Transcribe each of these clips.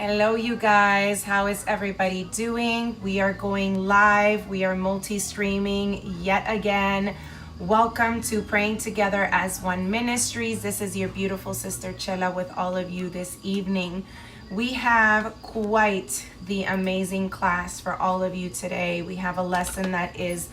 Hello, you guys. How is everybody doing? We are going live. We are multi-streaming yet again. Welcome to Praying Together as One Ministries. This is your beautiful sister Chela with all of you this evening. We have quite the amazing class for all of you today. We have a lesson that is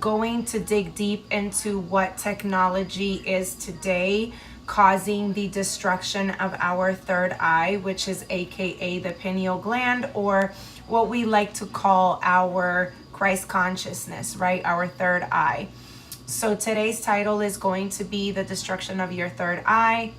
going to dig deep into what technology is today, causing the destruction of our third eye, which is AKA the pineal gland, or what we like to call our Christ consciousness, right? Our third eye. So today's title is going to be the destruction of your third eye.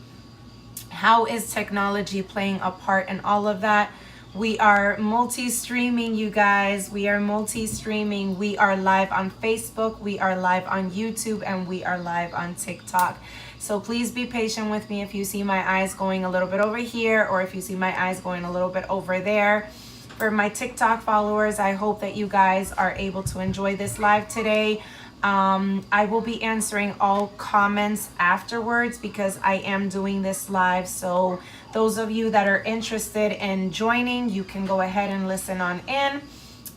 How is technology playing a part in all of that? We are multi-streaming, you guys. We are multi-streaming. We are live on Facebook, we are live on YouTube, and we are live on TikTok. So please be patient with me if you see my eyes going a little bit over here, or if you see my eyes going a little bit over there. For my TikTok followers, I hope that you guys are able to enjoy this live today. I will be answering all comments afterwards because I am doing this live. So those of you that are interested in joining, you can go ahead and listen on in.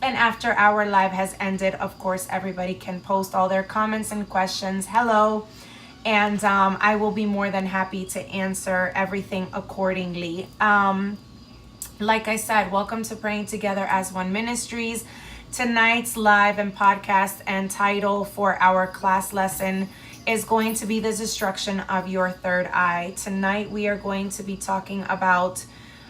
And after our live has ended, of course, everybody can post all their comments and questions. Hello. And I will be more than happy to answer everything accordingly. Like I said, welcome to Praying Together as One Ministries. Tonight's live and podcast and title for our class lesson is going to be the destruction of your third eye. Tonight we are going to be talking about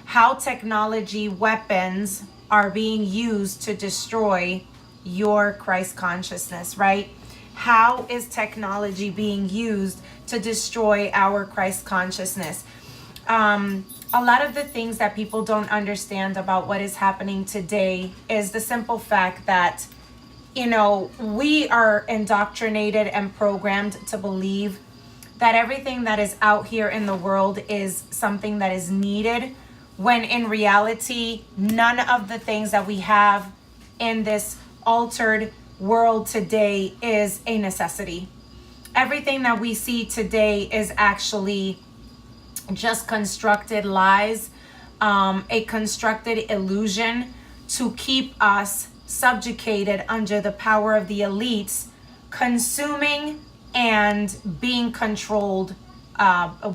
how technology weapons are being used to destroy your Christ consciousness, right? How is technology being used to destroy our Christ consciousness? A lot of the things that people don't understand about what is happening today is the simple fact that, we are indoctrinated and programmed to believe that everything that is out here in the world is something that is needed, when in reality, none of the things that we have in this altered world today is a necessity. Everything that we see today is actually just constructed lies, a constructed illusion to keep us subjugated under the power of the elites, consuming and being controlled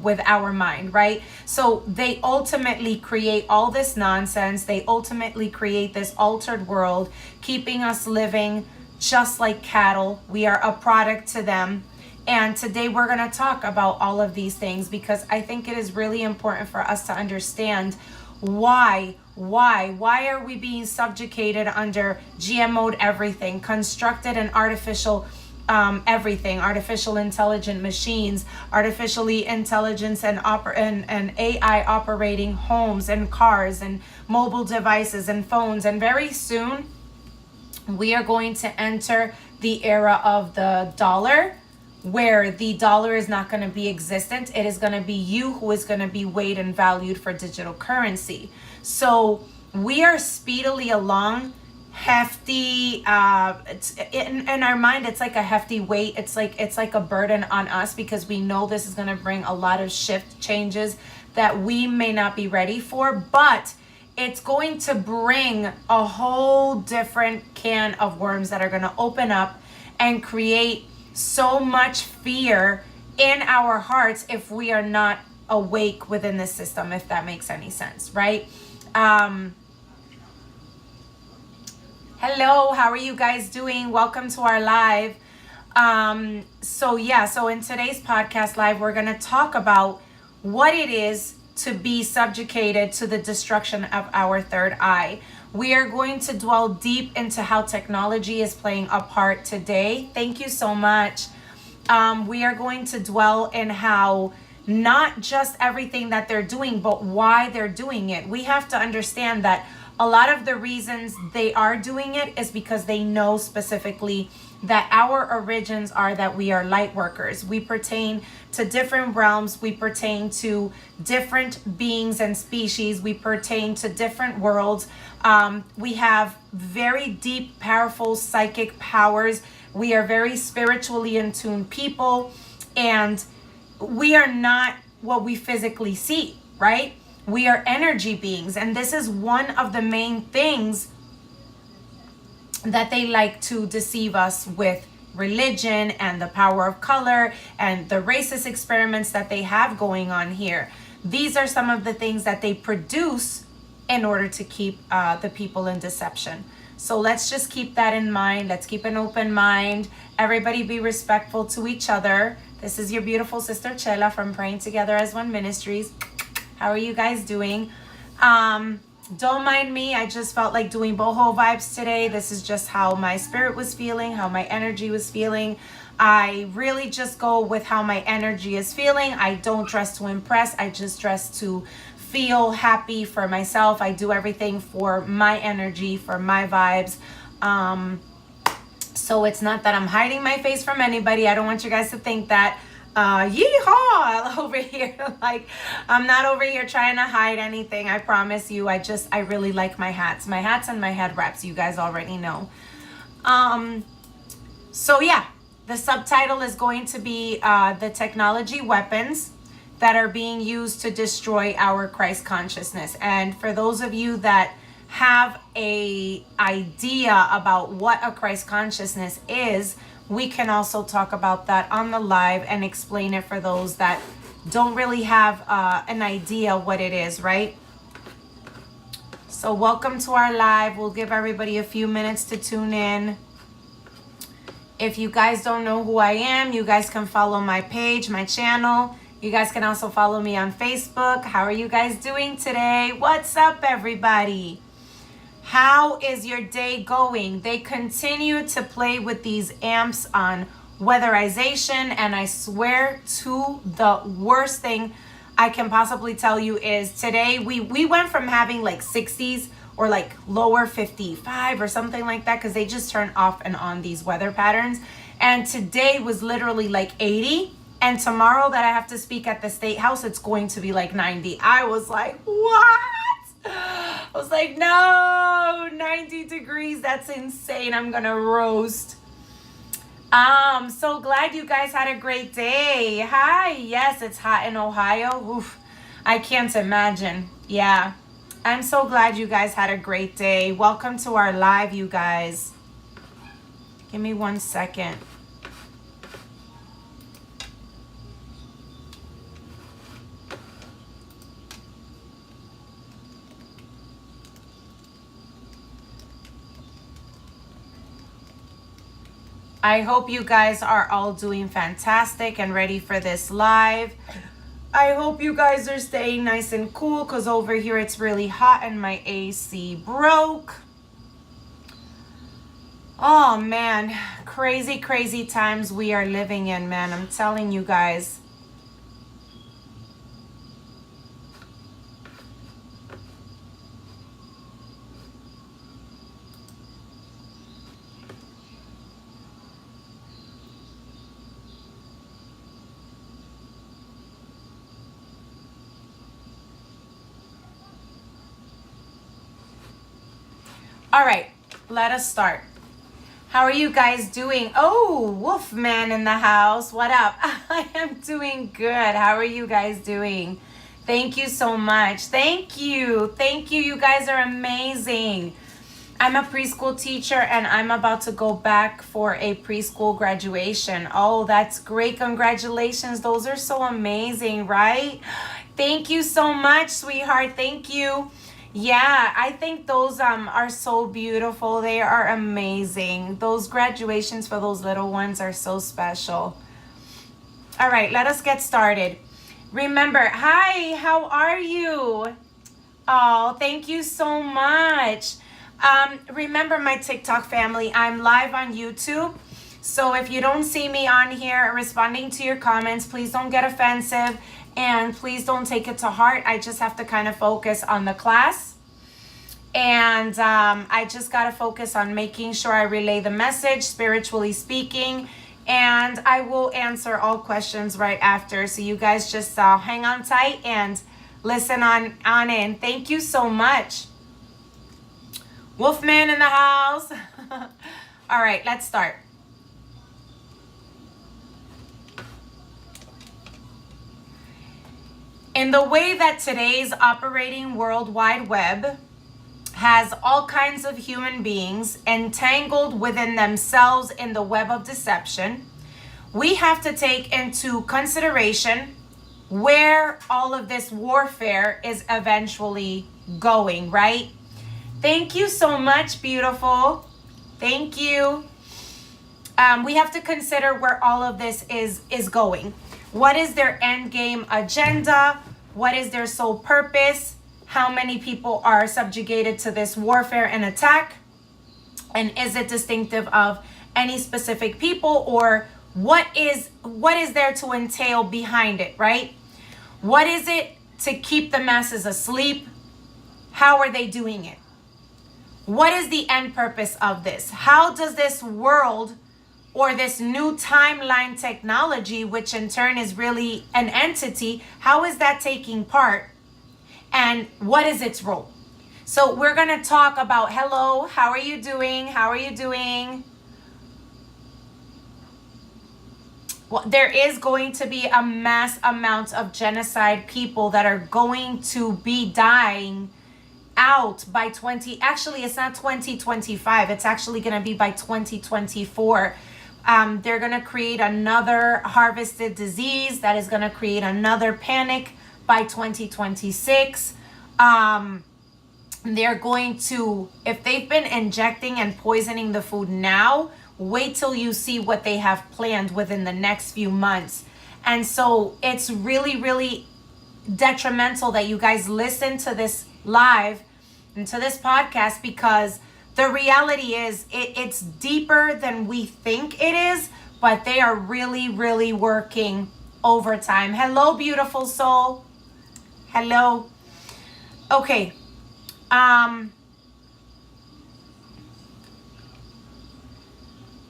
with our mind, right? So they ultimately create all this nonsense. They ultimately create this altered world, keeping us living just like cattle. We are a product to them. And today we're going to talk about all of these things because I think it is really important for us to understand why are we being subjugated under GMO'd everything, constructed and artificial everything, artificial intelligent machines, artificially intelligence and AI operating homes and cars and mobile devices and phones. And very soon we are going to enter the era of the dollar, where the dollar is not going to be existent. It is going to be you who is going to be weighed and valued for digital currency. So we are speedily along hefty, in our mind, it's like a hefty weight. It's like a burden on us because we know this is going to bring a lot of shift changes that we may not be ready for, but it's going to bring a whole different can of worms that are going to open up and create so much fear in our hearts if we are not awake within the system, if that makes any sense, right? Hello, how are you guys doing? Welcome to our live. So in today's podcast live, we're going to talk about what it is to be subjugated to the destruction of our third eye. We are going to dwell deep into how technology is playing a part today. Thank you so much. We are going to dwell in how not just everything that they're doing, but why they're doing it. We have to understand that a lot of the reasons they are doing it is because they know specifically that our origins are that we are light workers. We pertain to different realms. We pertain to different beings and species. We pertain to different worlds. We have very deep, powerful psychic powers. We are very spiritually in tune people, and we are not what we physically see, right? We are energy beings, and this is one of the main things that they like to deceive us with religion and the power of color and the racist experiments that they have going on here. These are some of the things that they produce in order to keep the people in deception. So let's just keep that in mind. Let's keep an open mind. Everybody be respectful to each other. This is your beautiful sister Chela from Praying Together as One Ministries. How are you guys doing? Don't mind me. I just felt like doing boho vibes today. This is just how my spirit was feeling, how my energy was feeling. I really just go with how my energy is feeling. I don't dress to impress. I just dress to feel happy for myself. I do everything for my energy, for my vibes. So it's not that I'm hiding my face from anybody. I don't want you guys to think that yeehaw over here. Like, I'm not over here trying to hide anything. I promise you. I really like my hats and my head wraps. You guys already know. So yeah, the subtitle is going to be the technology weapons that are being used to destroy our Christ consciousness. And for those of you that have a idea about what a Christ consciousness is, we can also talk about that on the live and explain it for those that don't really have an idea what it is, right? So welcome to our live. We'll give everybody a few minutes to tune in. If you guys don't know who I am, you guys can follow my page, my channel. You guys can also follow me on Facebook. How are you guys doing today? What's up, everybody? How is your day going? They continue to play with these amps on weatherization, and I swear to the worst thing I can possibly tell you is today we went from having like 60s or like lower 55 or something like that, because they just turn off and on these weather patterns. And today was literally like 80. And tomorrow that I have to speak at the State House, it's going to be like 90. I was like, what? I was like, no, 90 degrees. That's insane. I'm going to roast. So glad you guys had a great day. Hi. Yes, it's hot in Ohio. Oof. I can't imagine. Yeah. I'm so glad you guys had a great day. Welcome to our live, you guys. Give me 1 second. I hope you guys are all doing fantastic and ready for this live. I hope you guys are staying nice and cool, because over here it's really hot and my AC broke. Oh man, crazy, crazy times we are living in, man. I'm telling you guys. All right, let us start. How are you guys doing? Oh, Wolfman in the house. What up? I am doing good. How are you guys doing? Thank you so much. Thank you. Thank you. You guys are amazing. I'm a preschool teacher and I'm about to go back for a preschool graduation. Oh, that's great. Congratulations. Those are so amazing, right? Thank you so much, sweetheart. Thank you. Yeah, I think those are so beautiful. They are amazing. Those graduations for those little ones are so special. All right, let us get started. Remember, hi, how are you? Oh, thank you so much. Remember, my TikTok family, I'm live on YouTube. So if you don't see me on here responding to your comments, please don't get offensive. And please don't take it to heart. I just have to kind of focus on the class. And I just got to focus on making sure I relay the message, spiritually speaking. And I will answer all questions right after. So you guys just hang on tight and listen on in. Thank you so much. Wolfman in the house. All right, let's start. In the way that today's operating World Wide Web has all kinds of human beings entangled within themselves in the web of deception, we have to take into consideration where all of this warfare is eventually going, right? Thank you so much, beautiful. Thank you. We have to consider where all of this is going. What is their end game agenda? What is their sole purpose? How many people are subjugated to this warfare and attack? And is it distinctive of any specific people, or what is there to entail behind it, right? What is it to keep the masses asleep? How are they doing it? What is the end purpose of this? How does this world, or this new timeline technology, which in turn is really an entity, how is that taking part? And what is its role? So we're going to talk about, hello, how are you doing? How are you doing? Well, there is going to be a mass amount of genocide people that are going to be dying out by actually it's not 2025, it's actually going to be by 2024. They're going to create another harvested disease that is going to create another panic by 2026. They're going to, if they've been injecting and poisoning the food now, wait till you see what they have planned within the next few months. And so it's really, really detrimental that you guys listen to this live and to this podcast, because the reality is it's deeper than we think it is, but they are really, really working overtime. Hello, beautiful soul. Hello. Okay.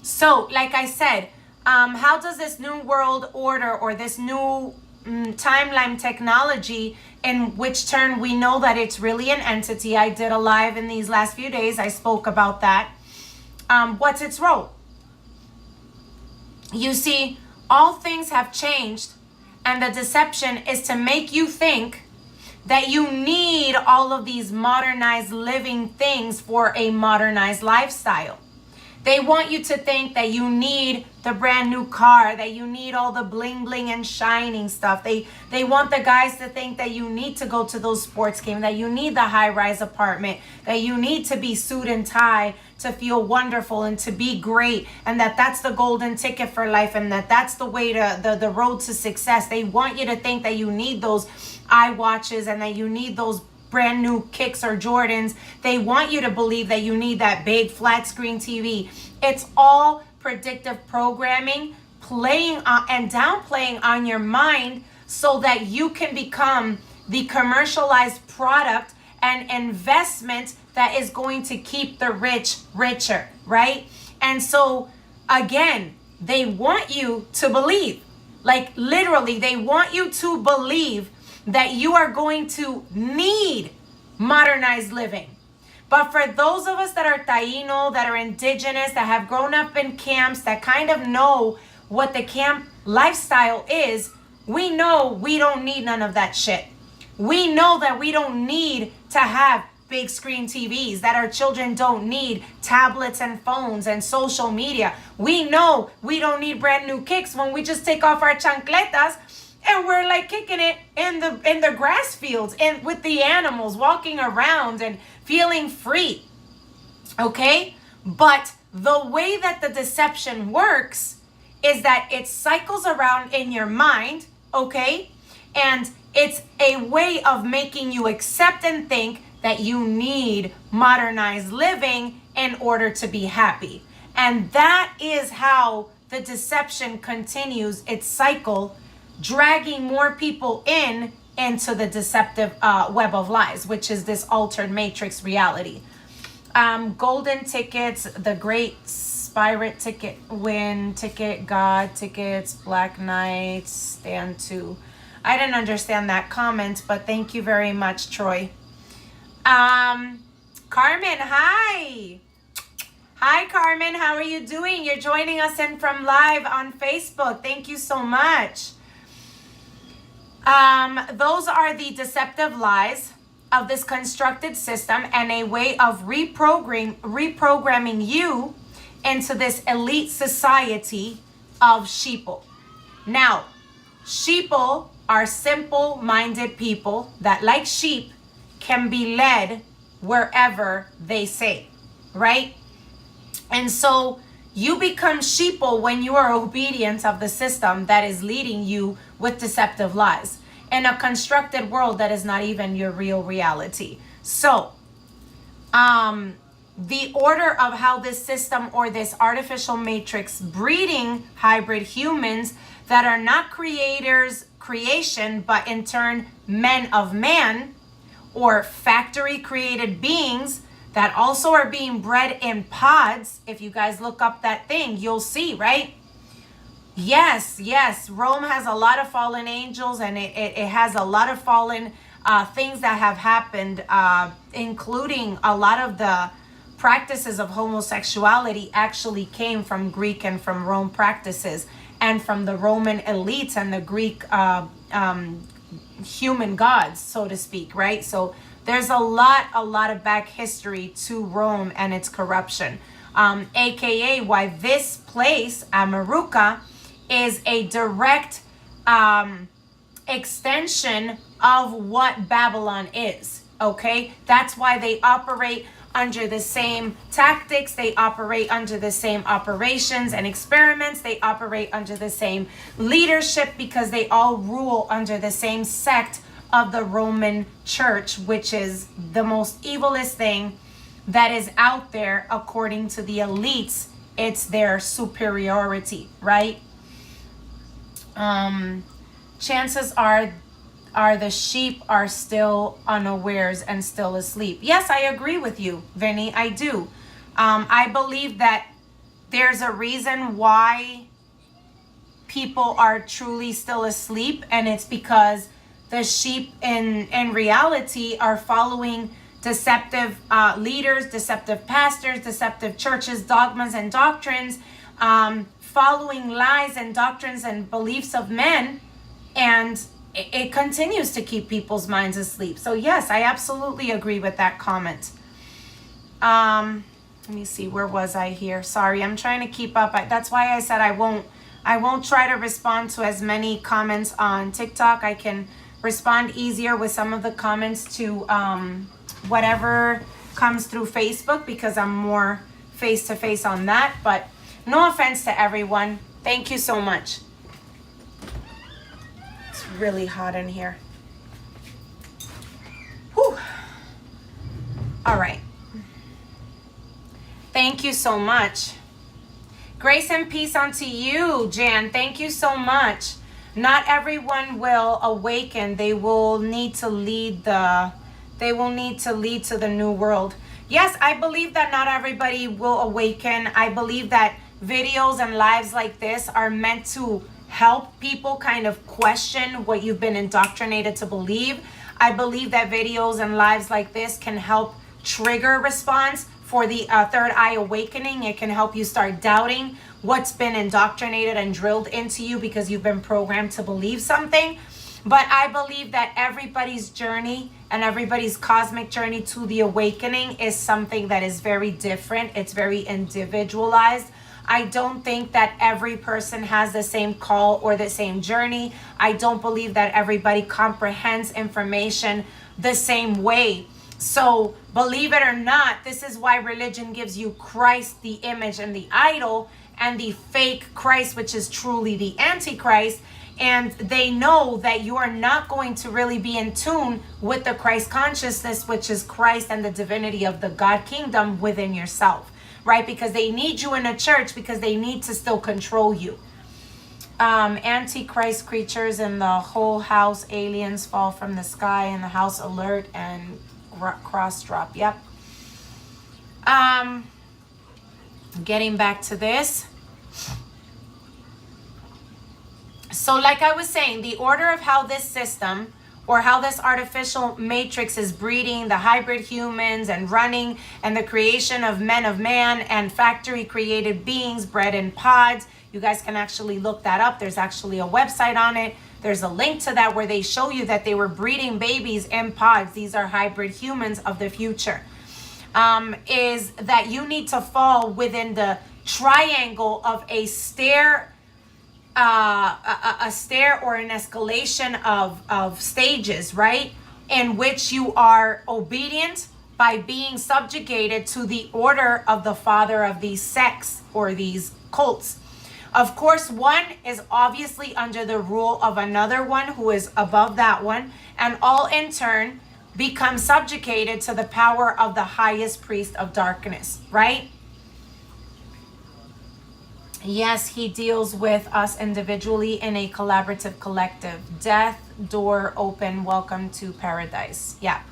So, like I said, how does this new world order, or this new timeline technology, in which turn we know that it's really an entity? I did a live in these last few days. I spoke about that. What's its role? You see, all things have changed, and the deception is to make you think that you need all of these modernized living things for a modernized lifestyle. They want you to think that you need the brand new car, that you need all the bling bling and shining stuff. They want the guys to think that you need to go to those sports games, that you need the high-rise apartment, that you need to be suit and tie to feel wonderful and to be great, and that's the golden ticket for life, and that's the way to the road to success. They want you to think that you need those iWatches and that you need those brand new Kicks or Jordans. They want you to believe that you need that big flat screen TV. It's all predictive programming, playing and downplaying on your mind so that you can become the commercialized product and investment that is going to keep the rich richer, right? And so again, they want you to believe, like literally, they want you to believe that you are going to need modernized living. But for those of us that are Taino, that are indigenous, that have grown up in camps, that kind of know what the camp lifestyle is, we know we don't need none of that shit. We know that we don't need to have big screen TVs, that our children don't need tablets and phones and social media. We know we don't need brand new kicks when we just take off our chancletas and we're like kicking it in the grass fields and with the animals, walking around and feeling free. Okay? But the way that the deception works is that it cycles around in your mind, okay? And it's a way of making you accept and think that you need modernized living in order to be happy. And that is how the deception continues its cycle, dragging more people into the deceptive web of lies, which is this altered matrix reality. Golden tickets, the great Spirit ticket, win ticket, God tickets, Black Knights, stand to. I didn't understand that comment, but thank you very much, Troy. Carmen, hi. Hi, Carmen. How are you doing? You're joining us in from live on Facebook. Thank you so much. Those are the deceptive lies of this constructed system and a way of reprogramming you into this elite society of sheeple. Now, sheeple are simple-minded people that, like sheep, can be led wherever they say, right? And so you become sheeple when you are obedient of the system that is leading you with deceptive lies in a constructed world that is not even your real reality. So, the order of how this system or this artificial matrix breeding hybrid humans that are not creation, but in turn men of man, or factory created beings that also are being bred in pods. If you guys look up that thing, you'll see, right? Yes, Rome has a lot of fallen angels, and it has a lot of fallen things that have happened, including a lot of the practices of homosexuality actually came from Greek and from Rome practices, and from the Roman elites and the Greek human gods, so to speak, right? So there's a lot of back history to Rome and its corruption, aka why this place, Amaruka, is a direct extension of what Babylon is, okay? That's why they operate under the same tactics, they operate under the same operations and experiments, they operate under the same leadership, because they all rule under the same sect of the Roman Church, which is the most evilest thing that is out there. According to the elites, it's their superiority, right? Chances are the sheep are still unawares and still asleep. Yes, I agree with you, Vinny. I do. I believe that there's a reason why people are truly still asleep, and it's because the sheep in reality are following deceptive leaders, deceptive pastors, deceptive churches, dogmas and doctrines, following lies and doctrines and beliefs of men, and it continues to keep people's minds asleep. So yes, I absolutely agree with that comment. Let me see, where was I here? Sorry, I'm trying to keep up. That's why I said I won't try to respond to as many comments on TikTok. I can respond easier with some of the comments to whatever comes through Facebook, because I'm more face-to-face on that. But no offense to everyone. Thank you so much. It's really hot in here. Whew. All right. Thank you so much. Grace and peace unto you, Jan. Thank you so much. Not everyone will awaken. They will need to lead to the new world. Yes, I believe that not everybody will awaken. I believe that videos and lives like this are meant to help people kind of question what you've been indoctrinated to believe. I believe that videos and lives like this can help trigger a response for the third eye awakening. It can help you start doubting what's been indoctrinated and drilled into you because you've been programmed to believe something. But I believe that everybody's journey and everybody's cosmic journey to the awakening is something that is very different. It's very individualized. I don't think that every person has the same call or the same journey. I don't believe that everybody comprehends information the same way. So believe it or not, this is why religion gives you Christ, the image and the idol, and the fake Christ, which is truly the Antichrist. And they know that you are not going to really be in tune with the Christ consciousness, which is Christ and the divinity of the God kingdom within yourself, right? Because they need you in a church because they need to still control you. Antichrist creatures in the whole house, aliens fall from the sky, and the house alert and cross drop. Yep. Getting back to this. So like I was saying, the order of how this system or how this artificial matrix is breeding the hybrid humans and running, and the creation of men of man and factory created beings bred in pods. You guys can actually look that up. There's actually a website on it There's a link to that where they show you that they were breeding babies in pods. These are hybrid humans of the future. Is that you need to fall within the triangle of a stair, a stair or an escalation of stages, right? In which you are obedient by being subjugated to the order of the father of these sects or these cults. Of course, one is obviously under the rule of another one who is above that one, and all in turn become subjugated to the power of the highest priest of darkness, right? Yes, he deals with us individually in a collaborative collective. Death, door open, welcome to paradise. Yeah.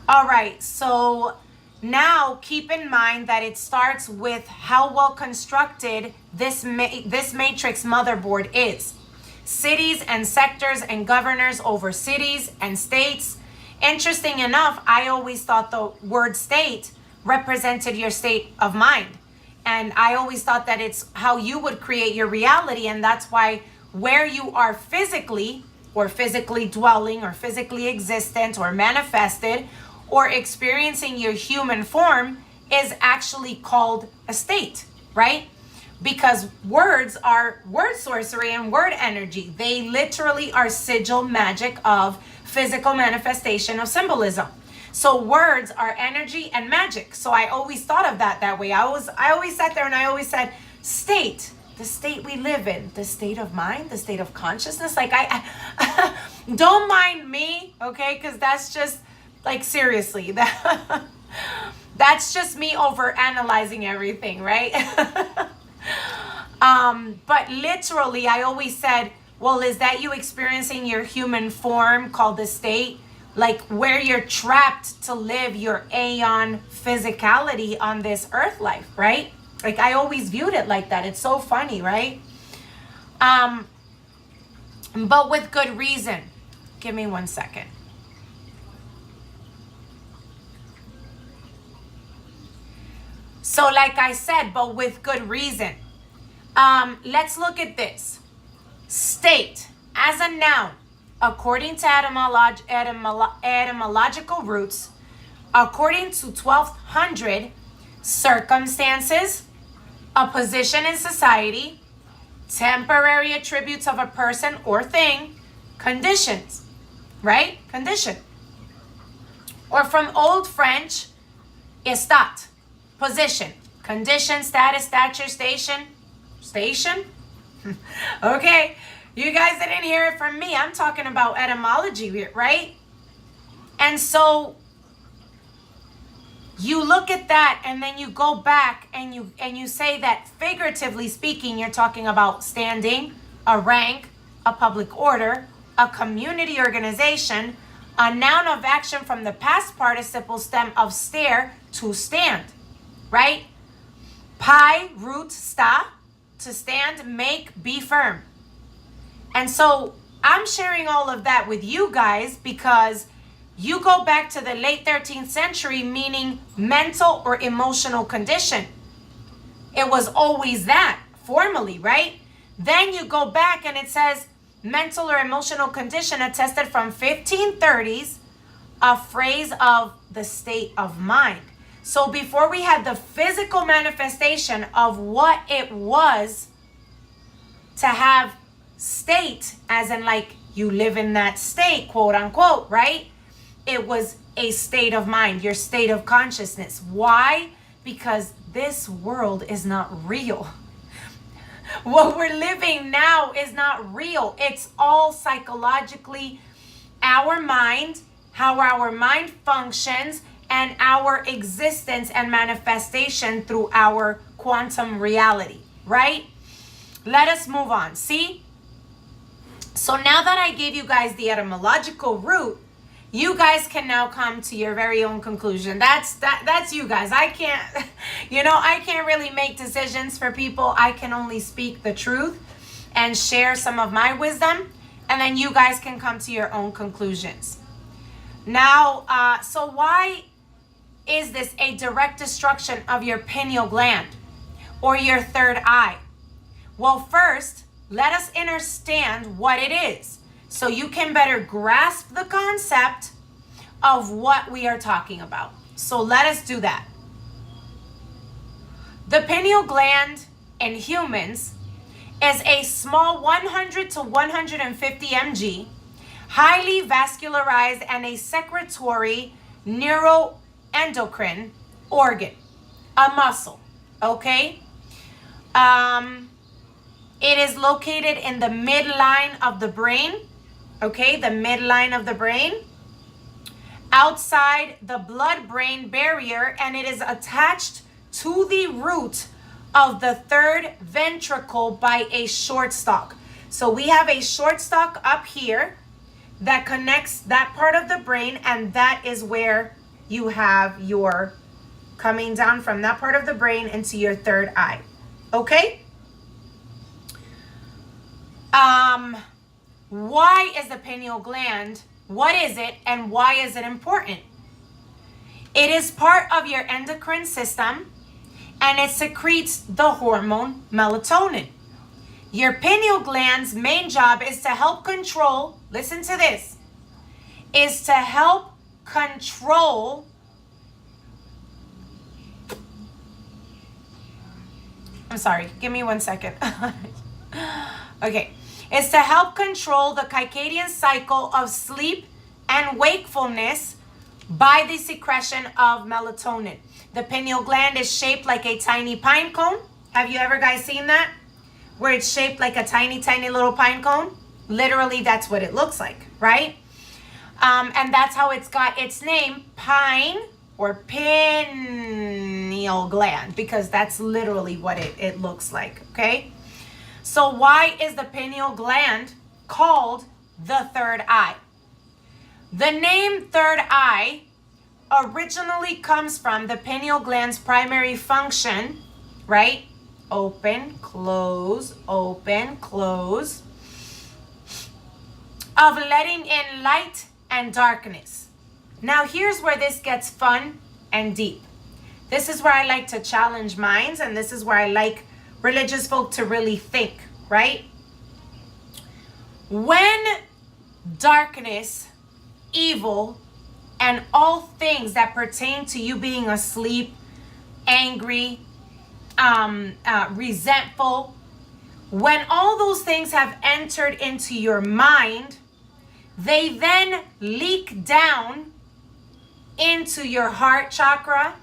All right, so now keep in mind that it starts with how well constructed this matrix motherboard is. Cities and sectors and governors over cities and states. Interesting enough, I always thought the word state represented your state of mind. And I always thought that it's how you would create your reality. And that's why where you are physically or physically dwelling or physically existent or manifested or experiencing your human form is actually called a state, right? Because words are word sorcery and word energy. They literally are sigil magic of physical manifestation of symbolism. So words are energy and magic. So I always thought of that way. I always sat there and I always said, state, the state we live in, the state of mind, the state of consciousness. Like I don't mind me, okay? Because that's just like, seriously, that's just me over analyzing everything, right? But literally, I always said, well, is that you experiencing your human form called the state? Like where you're trapped to live your aeon physicality on this earth life, right? Like I always viewed it like that. It's so funny, right? But with good reason. Give me 1 second. So like I said, but with good reason. Let's look at this. State as a noun, according to etymological roots, according to 1200, circumstances, a position in society, temporary attributes of a person or thing, conditions, right? Condition. Or from Old French, estat, position, condition, status, stature, station. Okay, you guys didn't hear it from me. I'm talking about etymology, right? And so you look at that and then you go back and you say that figuratively speaking, you're talking about standing, a rank, a public order, a community organization, a noun of action from the past participle stem of stare, to stand, right? Pi, root, sta, to stand, make, be firm. And so I'm sharing all of that with you guys because you go back to the late 13th century, meaning mental or emotional condition. It was always that, formally, right? Then you go back and it says mental or emotional condition attested from 1530s, a phrase of the state of mind. So before we had the physical manifestation of what it was to have state, as in like you live in that state, quote unquote, right? It was a state of mind, your state of consciousness. Why? Because this world is not real. What we're living now is not real. It's all psychologically our mind, how our mind functions, and our existence and manifestation through our quantum reality, right? Let us move on. See? So now that I gave you guys the etymological root, you guys can now come to your very own conclusion. That's you guys. I can't, I can't really make decisions for people. I can only speak the truth and share some of my wisdom, and then you guys can come to your own conclusions. Now, so why is this a direct destruction of your pineal gland or your third eye? Well, first, let us understand what it is. so you can better grasp the concept of what we are talking about. So let us do that. The pineal gland in humans is a small 100 to 150 mg, highly vascularized and a secretory neuroendocrine organ, a muscle, okay? It is located in the midline of the brain, okay? The midline of the brain, outside the blood-brain barrier, and it is attached to the root of the third ventricle by a short stalk. So we have a short stalk up here that connects that part of the brain, and that is where you have your coming down from that part of the brain into your third eye. Okay? Why is the pineal gland? What is it, and why is it important? It is part of your endocrine system, and it secretes the hormone melatonin. Your pineal gland's main job is to help control, listen to this, is to help control I'm sorry, give me 1 second. Okay, it's to help control the circadian cycle of sleep and wakefulness by the secretion of melatonin. The pineal gland is shaped like a tiny pine cone. Have you ever guys seen that? Where it's shaped like a tiny, tiny little pine cone? Literally, that's what it looks like, right? And that's how it's got its name, pine or pineal gland, because that's literally what it looks like, okay? So why is the pineal gland called the third eye? The name third eye originally comes from the pineal gland's primary function, right? Open, close, of letting in light and darkness. Now here's where this gets fun and deep. This is where I like to challenge minds, and this is where I like religious folk to really think, right? When darkness, evil, and all things that pertain to you being asleep, angry, resentful, when all those things have entered into your mind, they then leak down into your heart chakra,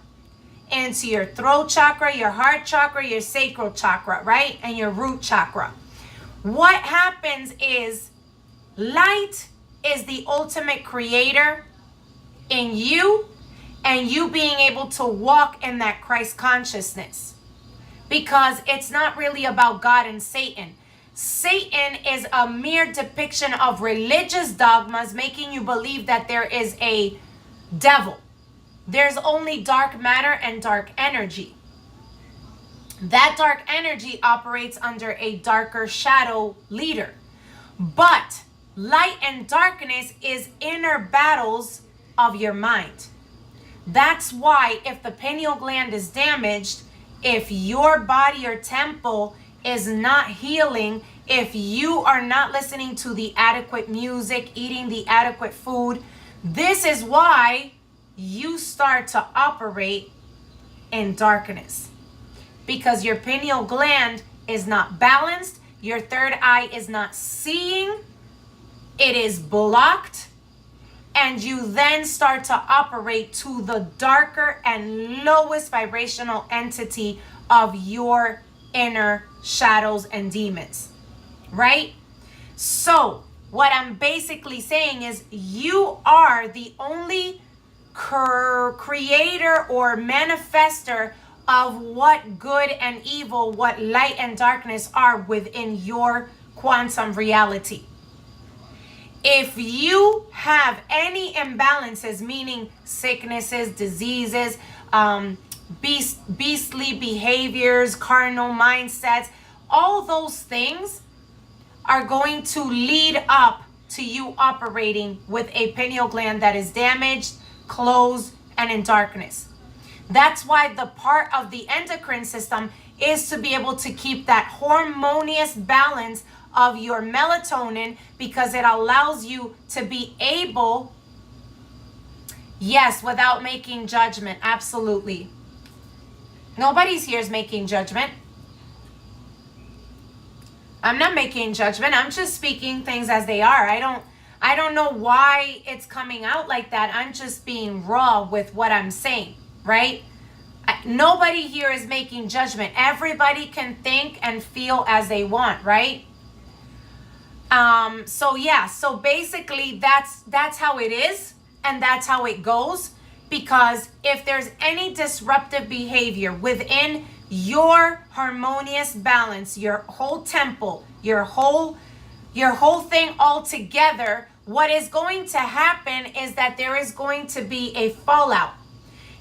into your throat chakra, your heart chakra, your sacral chakra, right? And your root chakra. What happens is light is the ultimate creator in you, and you being able to walk in that Christ consciousness, because it's not really about God and Satan. Satan is a mere depiction of religious dogmas, making you believe that there is a devil. There's only dark matter and dark energy. That dark energy operates under a darker shadow leader. But light and darkness is inner battles of your mind. That's why if the pineal gland is damaged, if your body or temple is not healing, if you are not listening to the adequate music, eating the adequate food, this is why you start to operate in darkness. Because your pineal gland is not balanced, your third eye is not seeing, it is blocked, and you then start to operate to the darker and lowest vibrational entity of your inner shadows and demons, right? So what I'm basically saying is you are the only creator or manifester of what good and evil, what light and darkness are within your quantum reality. If you have any imbalances, meaning sicknesses, diseases, beastly behaviors, carnal mindsets, all those things are going to lead up to you operating with a pineal gland that is damaged, closed, and in darkness. That's why the part of the endocrine system is to be able to keep that harmonious balance of your melatonin because it allows you to be able, yes, without making judgment. Absolutely. Nobody's here is making judgment. I'm not making judgment. I'm just speaking things as they are. I don't know why it's coming out like that. I'm just being raw with what I'm saying, right? Nobody here is making judgment. Everybody can think and feel as they want, right? So yeah, so basically that's how it is and that's how it goes, because if there's any disruptive behavior within your harmonious balance, your whole temple, your whole thing all together, what is going to happen is that there is going to be a fallout.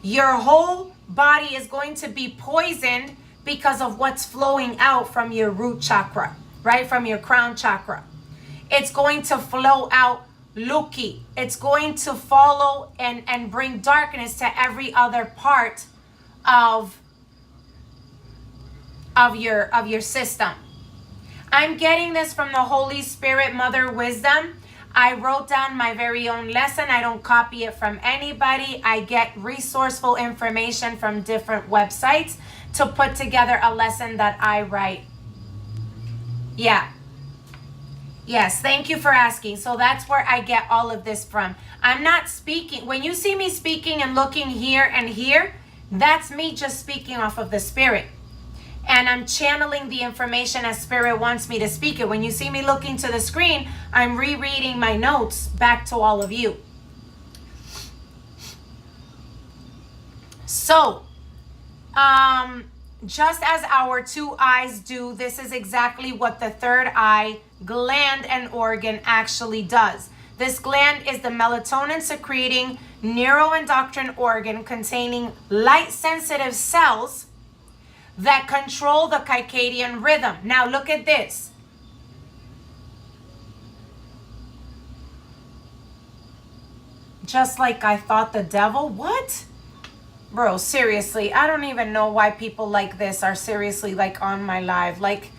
Your whole body is going to be poisoned because of what's flowing out from your root chakra, right? From your crown chakra. It's going to flow out Luki. It's going to follow and bring darkness to every other part of your system. I'm getting this from the Holy Spirit, Mother Wisdom. I wrote down my very own lesson. I don't copy it from anybody. I get resourceful information from different websites to put together a lesson that I write. Yeah. Yes, thank you for asking. So that's where I get all of this from. I'm not speaking. When you see me speaking and looking here and here, that's me just speaking off of the Spirit. And I'm channeling the information as Spirit wants me to speak it. When you see me looking to the screen, I'm rereading my notes back to all of you. So, just as our two eyes do, this is exactly what the third eye gland and organ actually does. This gland is the melatonin secreting neuroendocrine organ containing light sensitive cells that control the circadian rhythm. Now look at this. Just like I thought the devil? What? Bro, seriously, I don't even know why people like this are seriously like on my live. Like,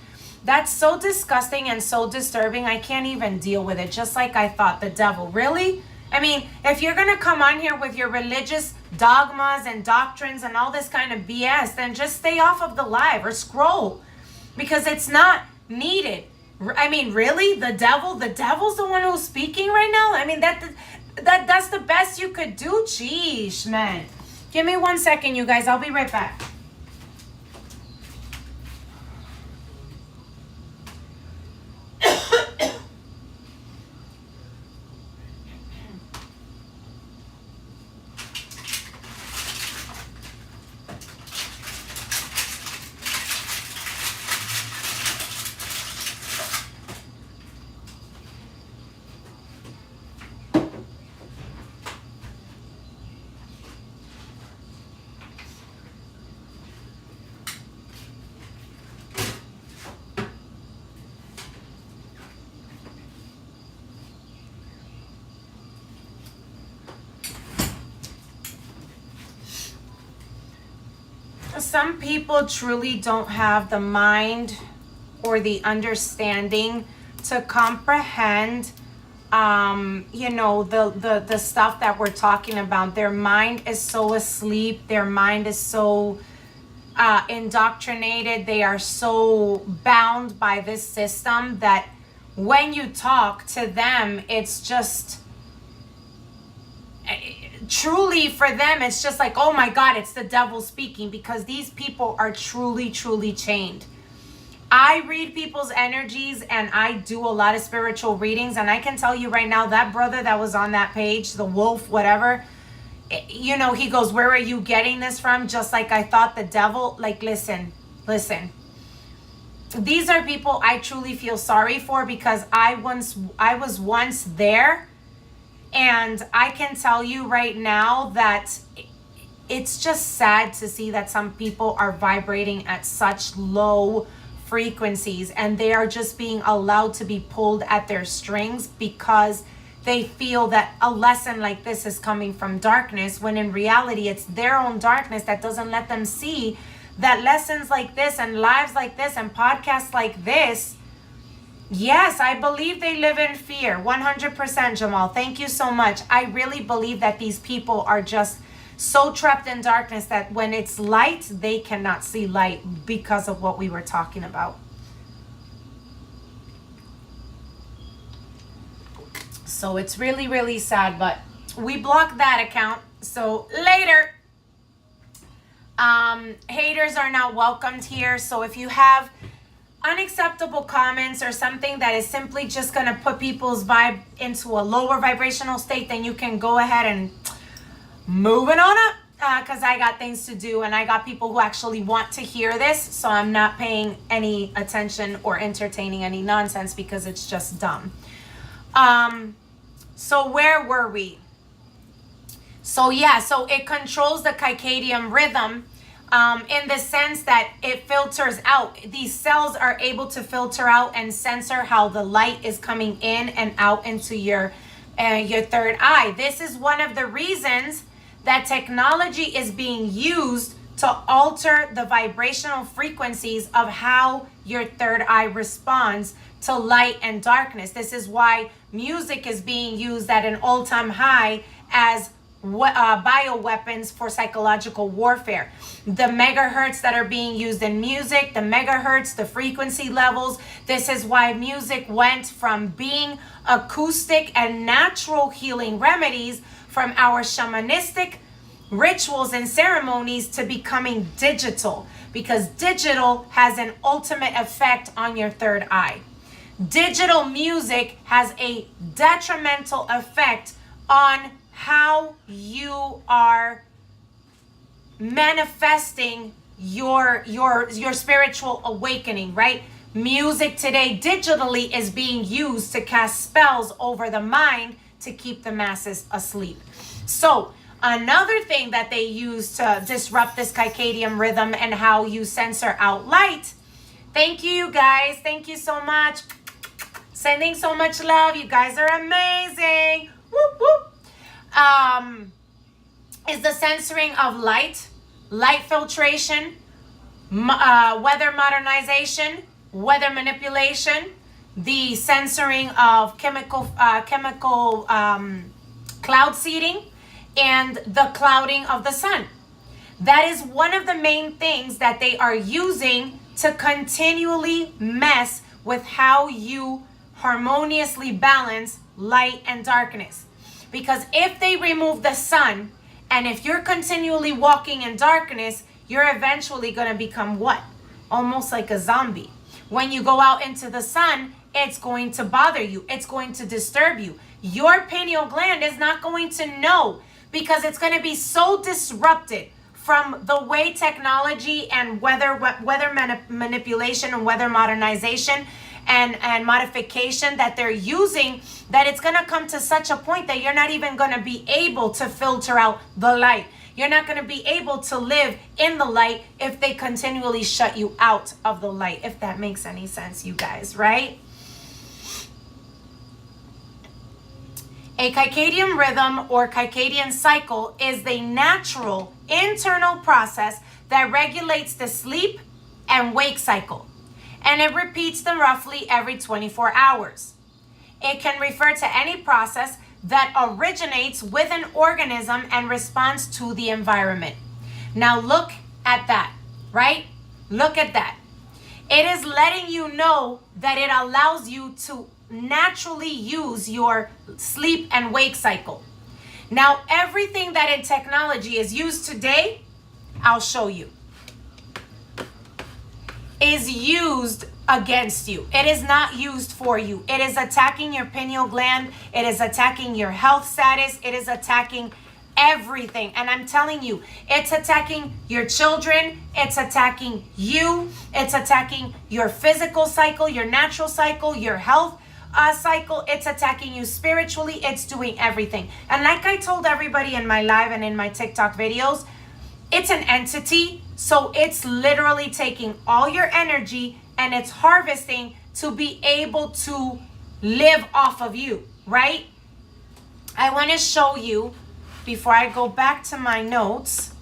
that's so disgusting and so disturbing. I can't even deal with it. Just like I thought the devil. Really? I mean, if you're going to come on here with your religious dogmas and doctrines and all this kind of BS, then just stay off of the live or scroll, because it's not needed. I mean, really? The devil's the one who's speaking right now? I mean, that's the best you could do? Jeez, man. Give me 1 second, you guys. I'll be right back. Some people truly don't have the mind or the understanding to comprehend, you know, the stuff that we're talking about. Their mind is so asleep. Their mind is so indoctrinated. They are so bound by this system that when you talk to them, it's just... truly for them, it's just like, oh my God, it's the devil speaking, because these people are truly, truly chained. I read people's energies and I do a lot of spiritual readings, and I can tell you right now, that brother that was on that page, the wolf, whatever, you know, he goes, where are you getting this from? Just like I thought the devil. Like, listen. These are people I truly feel sorry for, because I was once there. And I can tell you right now that it's just sad to see that some people are vibrating at such low frequencies, and they are just being allowed to be pulled at their strings because they feel that a lesson like this is coming from darkness, when in reality it's their own darkness that doesn't let them see that lessons like this and lives like this and podcasts like this Yes, I believe they live in fear. 100%, Jamal. Thank you so much. I really believe that these people are just so trapped in darkness that when it's light, they cannot see light because of what we were talking about. So it's really, really sad, but we blocked that account. So later, haters are not welcomed here. So if you have unacceptable comments or something that is simply just going to put people's vibe into a lower vibrational state, then you can go ahead and move it on up, because I got things to do and I got people who actually want to hear this. So I'm not paying any attention or entertaining any nonsense because it's just dumb. So where were we? So yeah, so it controls the circadian rhythm, in the sense that it filters out. These cells are able to filter out and censor how the light is coming in and out into your third eye. This is one of the reasons that technology is being used to alter the vibrational frequencies of how your third eye responds to light and darkness. This is why music is being used at an all-time high as bioweapons for psychological warfare. The megahertz that are being used in music, the megahertz, the frequency levels. This is why music went from being acoustic and natural healing remedies from our shamanistic rituals and ceremonies to becoming digital, because digital has an ultimate effect on your third eye. Digital music has a detrimental effect on how you are manifesting your spiritual awakening, right? Music today digitally is being used to cast spells over the mind to keep the masses asleep. So another thing that they use to disrupt this circadian rhythm and how you censor out light. Thank you guys. Thank you so much. Sending so much love. You guys are amazing. Whoop, whoop. Is the censoring of light filtration, weather modernization, weather manipulation, the censoring of chemical cloud seeding, and the clouding of the sun. That is one of the main things that they are using to continually mess with how you harmoniously balance light and darkness. Because if they remove the sun, and if you're continually walking in darkness, you're eventually going to become what? Almost like a zombie. When you go out into the sun, it's going to bother you. It's going to disturb you. Your pineal gland is not going to know, because it's going to be so disrupted from the way technology and weather manipulation and weather modernization and modification that they're using, that it's going to come to such a point that you're not even going to be able to filter out the light. You're not going to be able to live in the light if they continually shut you out of the light, if that makes any sense, you guys, right? A circadian rhythm or circadian cycle is the natural internal process that regulates the sleep and wake cycle, and it repeats them roughly every 24 hours. It can refer to any process that originates with an organism and responds to the environment. Now look at that, right? Look at that. It is letting you know that it allows you to naturally use your sleep and wake cycle. Now, everything that in technology is used today, I'll show you, is used against you. It is not used for you. It is attacking your pineal gland. It is attacking your health status. It is attacking everything. And I'm telling you, it's attacking your children. It's attacking you. It's attacking your physical cycle, your natural cycle, your health cycle. It's attacking you spiritually. It's doing everything. And like I told everybody in my live and in my TikTok videos, it's an entity. So it's literally taking all your energy and it's harvesting to be able to live off of you, right? I want to show you, before I go back to my notes,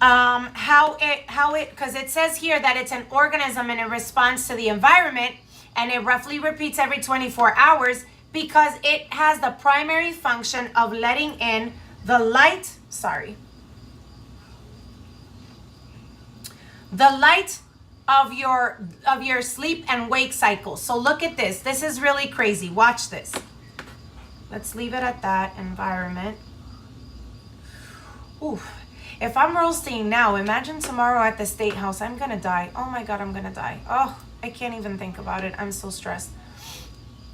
Because it says here that it's an organism and it responds to the environment, and it roughly repeats every 24 hours because it has the primary function of letting in the light, the light of your sleep and wake cycle. So look at this. This is really crazy. Watch this. Let's leave it at that. Environment. Ooh. If I'm roasting now, imagine tomorrow at the State House. I'm gonna die. Oh my God, I'm gonna die. Oh, I can't even think about it. I'm so stressed.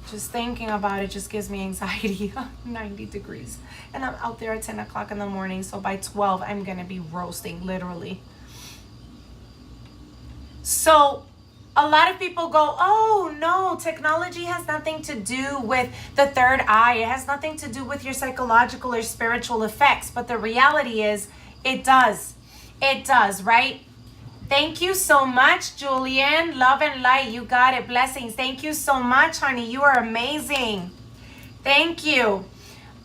Just thinking about it just gives me anxiety. 90 degrees. And I'm out there at 10 o'clock in the morning. So by 12, I'm gonna be roasting, literally. So a lot of people go, oh no, technology has nothing to do with the third eye. It has nothing to do with your psychological or spiritual effects. But the reality is, it does. It does, right? Thank you so much, Julian. Love and light. You got it. Blessings. Thank you so much, honey. You are amazing. Thank you.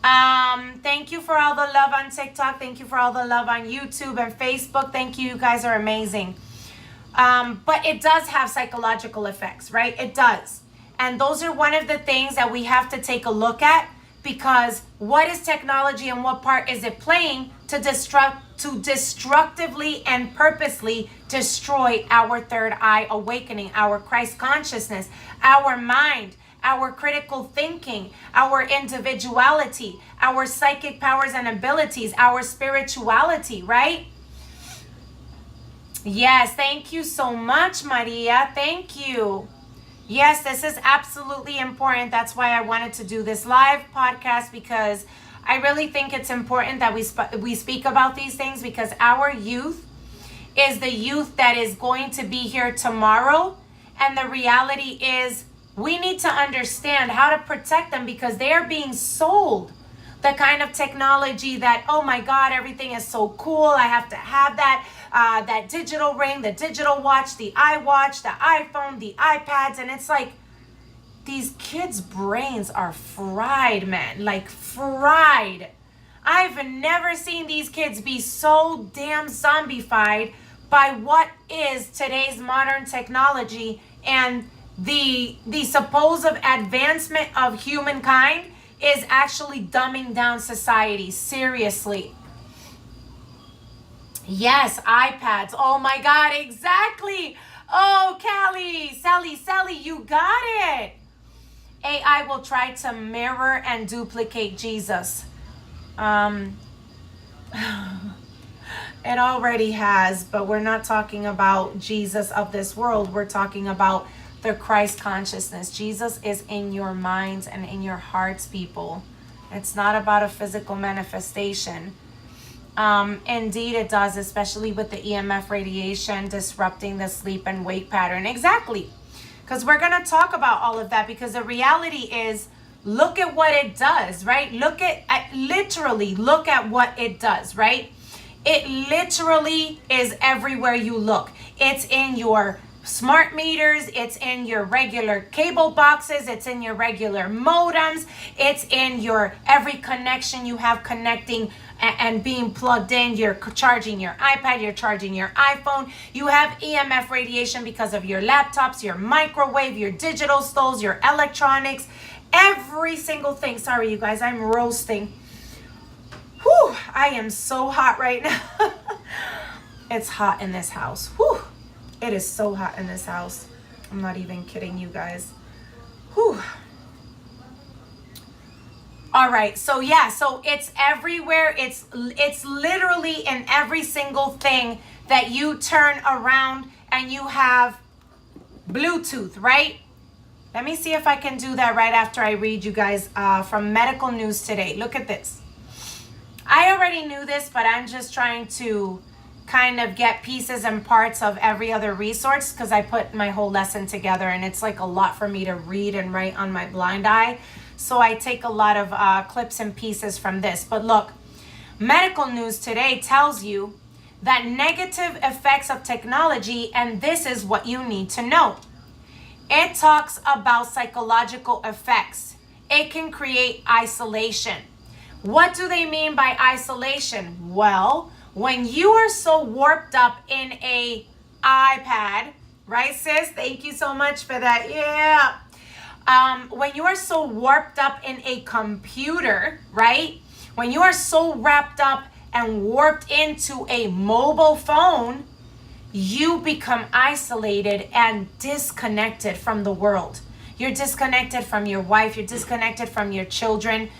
Thank you for all the love on TikTok. Thank you for all the love on YouTube and Facebook. Thank you. You guys are amazing. But it does have psychological effects, right? It does. And those are one of the things that we have to take a look at, because what is technology and what part is it playing to destructively and purposely destroy our third eye awakening, our Christ consciousness, our mind, our critical thinking, our individuality, our psychic powers and abilities, our spirituality, right? Yes, thank you so much, Maria. Thank you. Yes, this is absolutely important. That's why I wanted to do this live podcast, because I really think it's important that we speak about these things, because our youth is the youth that is going to be here tomorrow. And the reality is we need to understand how to protect them, because they are being sold the kind of technology that, oh my God, everything is so cool. I have to have that. That digital ring, the digital watch, the iWatch, the iPhone, the iPads. And it's like, these kids' brains are fried, man. Like fried. I've never seen these kids be so damn zombified by what is today's modern technology and the supposed advancement of humankind is actually dumbing down society. Seriously. Yes, iPads. Oh my God, exactly. Oh, Sally, you got it. AI will try to mirror and duplicate Jesus. It already has, but we're not talking about Jesus of this world. We're talking about the Christ consciousness. Jesus is in your minds and in your hearts, people. It's not about a physical manifestation. Indeed it does, especially with the EMF radiation disrupting the sleep and wake pattern. Exactly. Because we're going to talk about all of that, because the reality is, look at what it does, right? Literally look at what it does, right? It literally is everywhere you look. It's in your smart meters, it's in your regular cable boxes, it's in your regular modems, it's in your every connection you have connecting and being plugged in. You're charging your iPad, you're charging your iPhone, you have EMF radiation because of your laptops, your microwave, your digital stoves, your electronics, every single thing. Sorry you guys, I'm roasting. Whew, I am so hot right now. It's hot in this house. Whew. It is so hot in this house. I'm not even kidding you guys. Whew. All right, so yeah, so it's everywhere. It's literally in every single thing that you turn around and you have Bluetooth, right? Let me see if I can do that right after I read you guys from Medical News Today. Look at this. I already knew this, but I'm just trying to kind of get pieces and parts of every other resource, because I put my whole lesson together and it's like a lot for me to read and write on my blind eye. So I take a lot of clips and pieces from this. But look, Medical News Today tells you that negative effects of technology, and this is what you need to know. It talks about psychological effects. It can create isolation. What do they mean by isolation? Well, When you are so warped up in a iPad, right, sis? Thank you so much for that. Yeah. When you are so warped up in a computer, right? When you are so wrapped up and warped into a mobile phone, you become isolated and disconnected from the world. You're disconnected from your wife. You're disconnected from your children.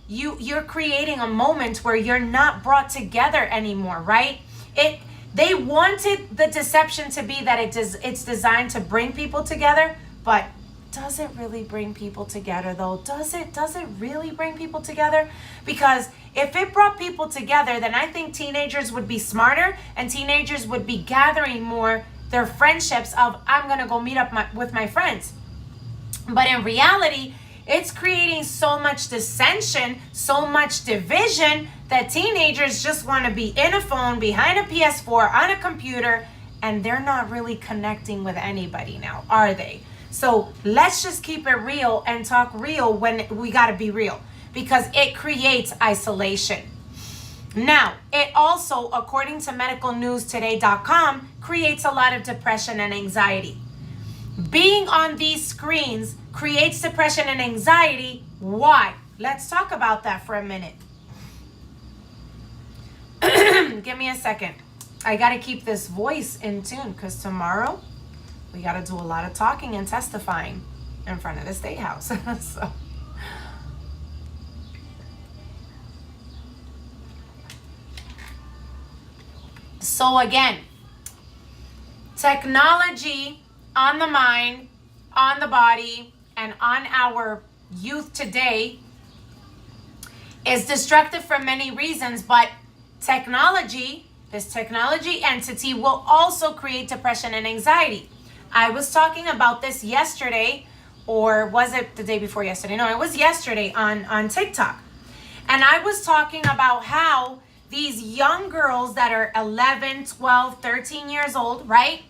You're creating a moment where you're not brought together anymore, right? They wanted the deception to be that it's designed to bring people together, but does it really bring people together though? Does it really bring people together? Because if it brought people together, then I think teenagers would be smarter and teenagers would be gathering more their friendships of, I'm gonna go meet up with my friends. But in reality, it's creating so much dissension, so much division that teenagers just want to be in a phone, behind a PS4, on a computer, and they're not really connecting with anybody now, are they? So let's just keep it real and talk real when we got to be real, because it creates isolation. Now, it also, according to medicalnewstoday.com, creates a lot of depression and anxiety. Being on these screens creates depression and anxiety. Why? Let's talk about that for a minute. Give me a second. I got to keep this voice in tune because tomorrow we got to do a lot of talking and testifying in front of the State House. So again, technology on the mind, on the body, and on our youth today is destructive for many reasons, but this technology entity will also create depression and anxiety. I was talking about this yesterday, or was it the day before yesterday? No, it was yesterday on TikTok. And I was talking about how these young girls that are 11, 12, 13 years old, right,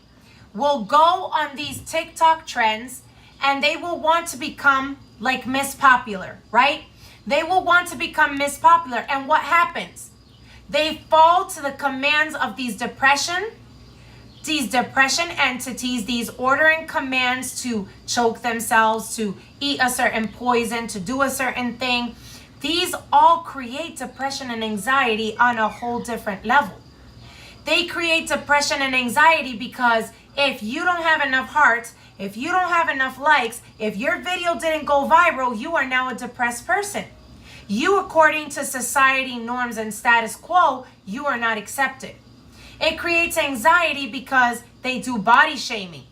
will go on these TikTok trends and they will want to become like Miss Popular, right? They will want to become Miss Popular. And what happens? They fall to the commands of these depression entities, these ordering commands to choke themselves, to eat a certain poison, to do a certain thing. These all create depression and anxiety on a whole different level. They create depression and anxiety because if you don't have enough hearts, if you don't have enough likes, if your video didn't go viral, you are now a depressed person. You, according to society norms and status quo, you are not accepted. It creates anxiety because they do body shaming.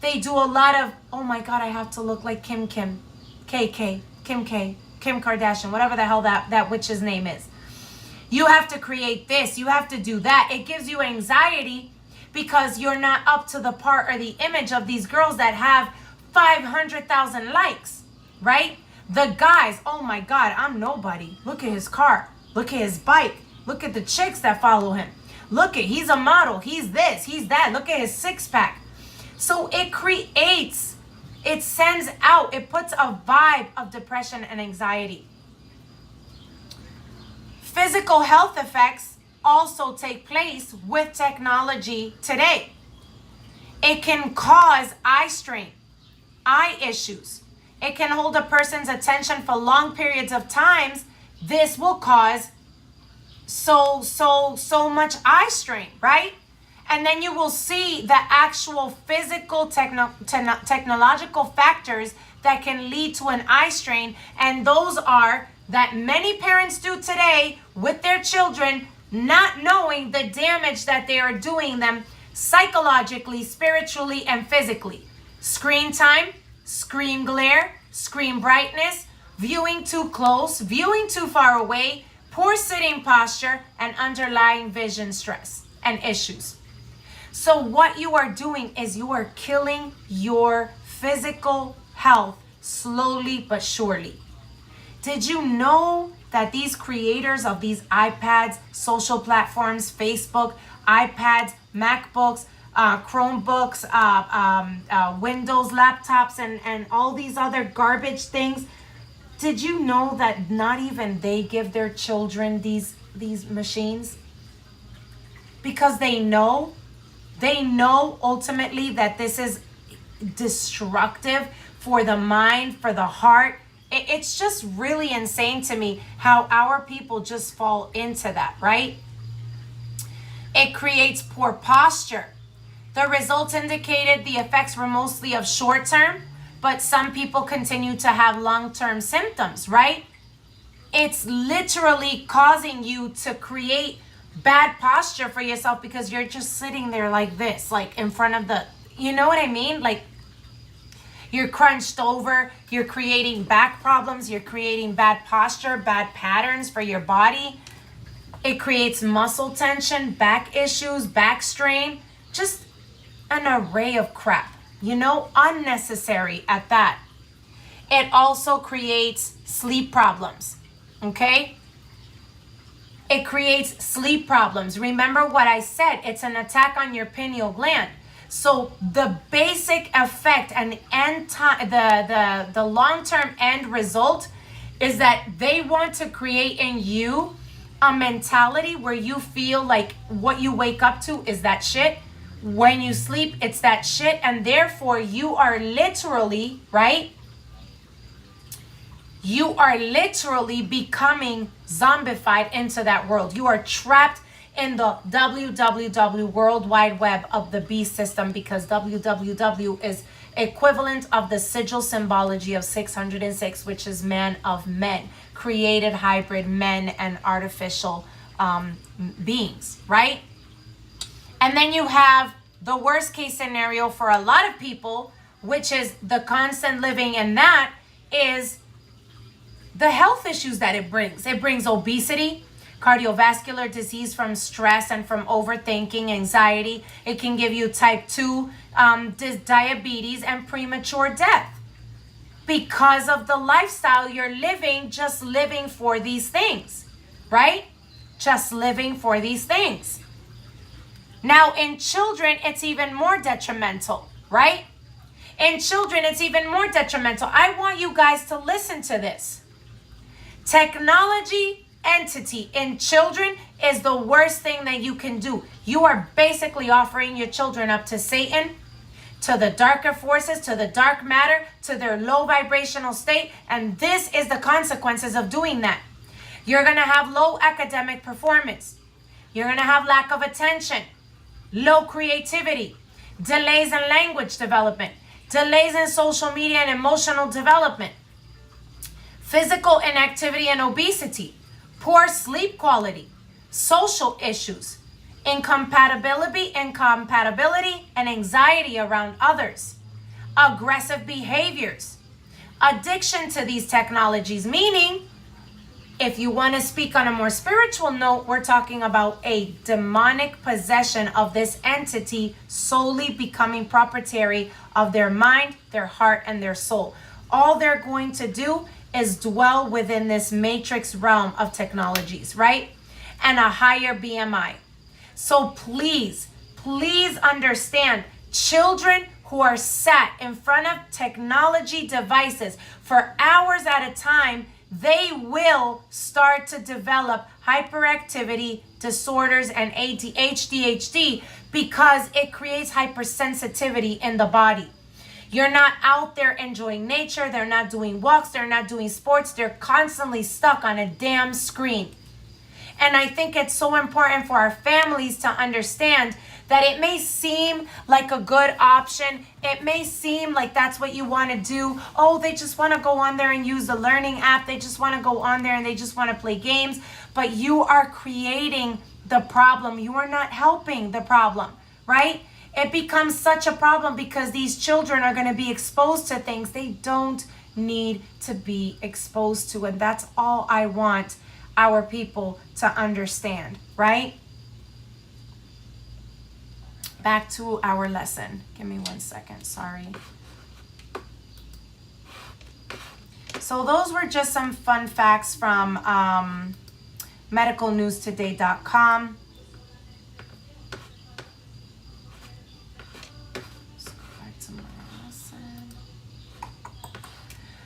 They do a lot of, oh my God, I have to look like Kim K, Kim Kardashian, whatever the hell that witch's name is. You have to create this, you have to do that. It gives you anxiety because you're not up to the part or the image of these girls that have 500,000 likes, right? The guys, oh my God, I'm nobody. Look at his car. Look at his bike. Look at the chicks that follow him. Look at, he's a model. He's this, he's that. Look at his six pack. So it creates, it sends out, it puts a vibe of depression and anxiety. Physical health effects also take place with technology today. It can cause eye strain, eye issues. It can hold a person's attention for long periods of times. This will cause so much eye strain, right? And then you will see the actual physical technological factors that can lead to an eye strain. And those are that many parents do today with their children, not knowing the damage that they are doing them psychologically, spiritually, and physically. Screen time, screen glare, screen brightness, viewing too close, viewing too far away, poor sitting posture, and underlying vision stress and issues. So what you are doing is you are killing your physical health slowly but surely. Did you know that these creators of these iPads, social platforms, Facebook, iPads, MacBooks, Chromebooks, Windows laptops, and all these other garbage things, did you know that not even they give their children these these machines? Because they know ultimately that this is destructive for the mind, for the heart. It's just really insane to me how our people just fall into that, right? It creates poor posture. The results indicated the effects were mostly of short term, but some people continue to have long-term symptoms, right? It's literally causing you to create bad posture for yourself because you're just sitting there like this, like in front of the, you know what I mean? Like you're crunched over, you're creating back problems, you're creating bad posture, bad patterns for your body. It creates muscle tension, back issues, back strain, just an array of crap, unnecessary at that. It also creates sleep problems, okay? It creates sleep problems. Remember what I said, it's an attack on your pineal gland. So the basic effect and the long-term end result is that they want to create in you a mentality where you feel like what you wake up to is that shit. When you sleep, it's that shit. And therefore, you are literally, right? You are literally becoming zombified into that world. You are trapped in the www World Wide Web of the beast system, because www is equivalent of the sigil symbology of 606, which is man of men, created hybrid men and artificial beings, right? And then you have the worst case scenario for a lot of people, which is the constant living, and that is the health issues that it brings. It brings obesity, cardiovascular disease from stress and from overthinking, anxiety. It can give you type 2 diabetes and premature death because of the lifestyle you're living, just living for these things, right? Just living for these things. Now, in children, it's even more detrimental, right? In children, it's even more detrimental. I want you guys to listen to this. Technology entity in children is the worst thing that you can do. You are basically offering your children up to Satan, to the darker forces, to the dark matter, to their low vibrational state. And this is the consequences of doing that. You're going to have low academic performance. You're going to have lack of attention, low creativity, delays in language development, delays in social media and emotional development, physical inactivity and obesity, poor sleep quality, social issues, incompatibility and anxiety around others, aggressive behaviors, addiction to these technologies, meaning, if you want to speak on a more spiritual note, we're talking about a demonic possession of this entity solely becoming proprietary of their mind, their heart, and their soul. All they're going to do is dwell within this matrix realm of technologies, right? And a higher BMI. So please understand, children who are sat in front of technology devices for hours at a time, they will start to develop hyperactivity disorders and ADHD because it creates hypersensitivity in the body. You're not out there enjoying nature. They're not doing walks. They're not doing sports. They're constantly stuck on a damn screen. And I think it's so important for our families to understand that it may seem like a good option. It may seem like that's what you want to do. Oh, they just want to go on there and use the learning app. They just want to go on there and they just want to play games. But you are creating the problem. You are not helping the problem, right? It becomes such a problem because these children are going to be exposed to things they don't need to be exposed to. And that's all I want our people to understand, right? Back to our lesson. Give me 1 second, sorry. So those were just some fun facts from medicalnewstoday.com.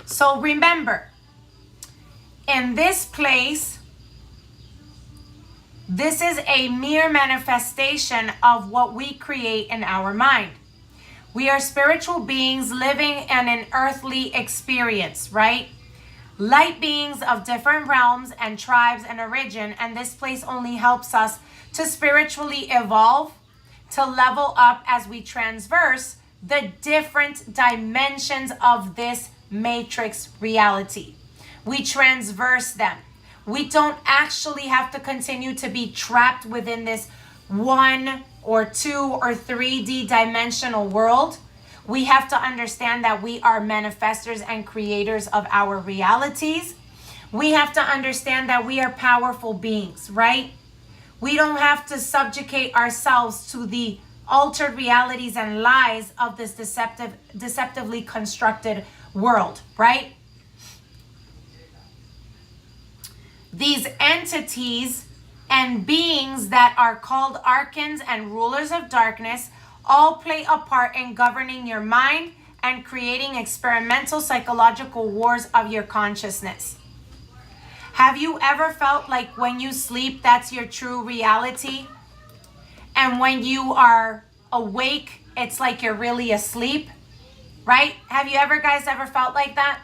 So remember, in this place, This is a mere manifestation of what we create in our mind. We are spiritual beings living in an earthly experience, right? Light beings of different realms and tribes and origin, and this place only helps us to spiritually evolve, to level up as we transverse the different dimensions of this matrix reality. We transverse them. We don't actually have to continue to be trapped within this 1 or 2 or 3D dimensional world. We have to understand that we are manifestors and creators of our realities. We have to understand that we are powerful beings, right? We don't have to subjugate ourselves to the altered realities and lies of this deceptively constructed world, right? These entities and beings that are called archons and rulers of darkness all play a part in governing your mind and creating experimental psychological wars of your consciousness. Have you ever felt like when you sleep, that's your true reality? And when you are awake, it's like you're really asleep, right? Have you guys ever felt like that?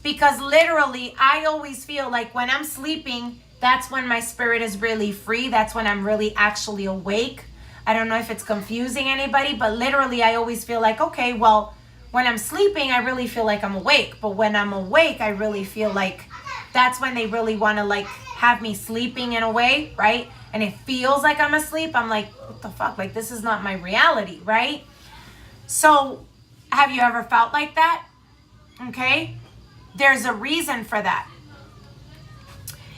Because literally, I always feel like when I'm sleeping, that's when my spirit is really free. That's when I'm really actually awake. I don't know if it's confusing anybody, but literally, I always feel like, okay, well, when I'm sleeping, I really feel like I'm awake. But when I'm awake, I really feel like that's when they really want to like have me sleeping in a way, right? And it feels like I'm asleep. I'm like, what the fuck? Like, this is not my reality, right? So have you ever felt like that? Okay. There's a reason for that.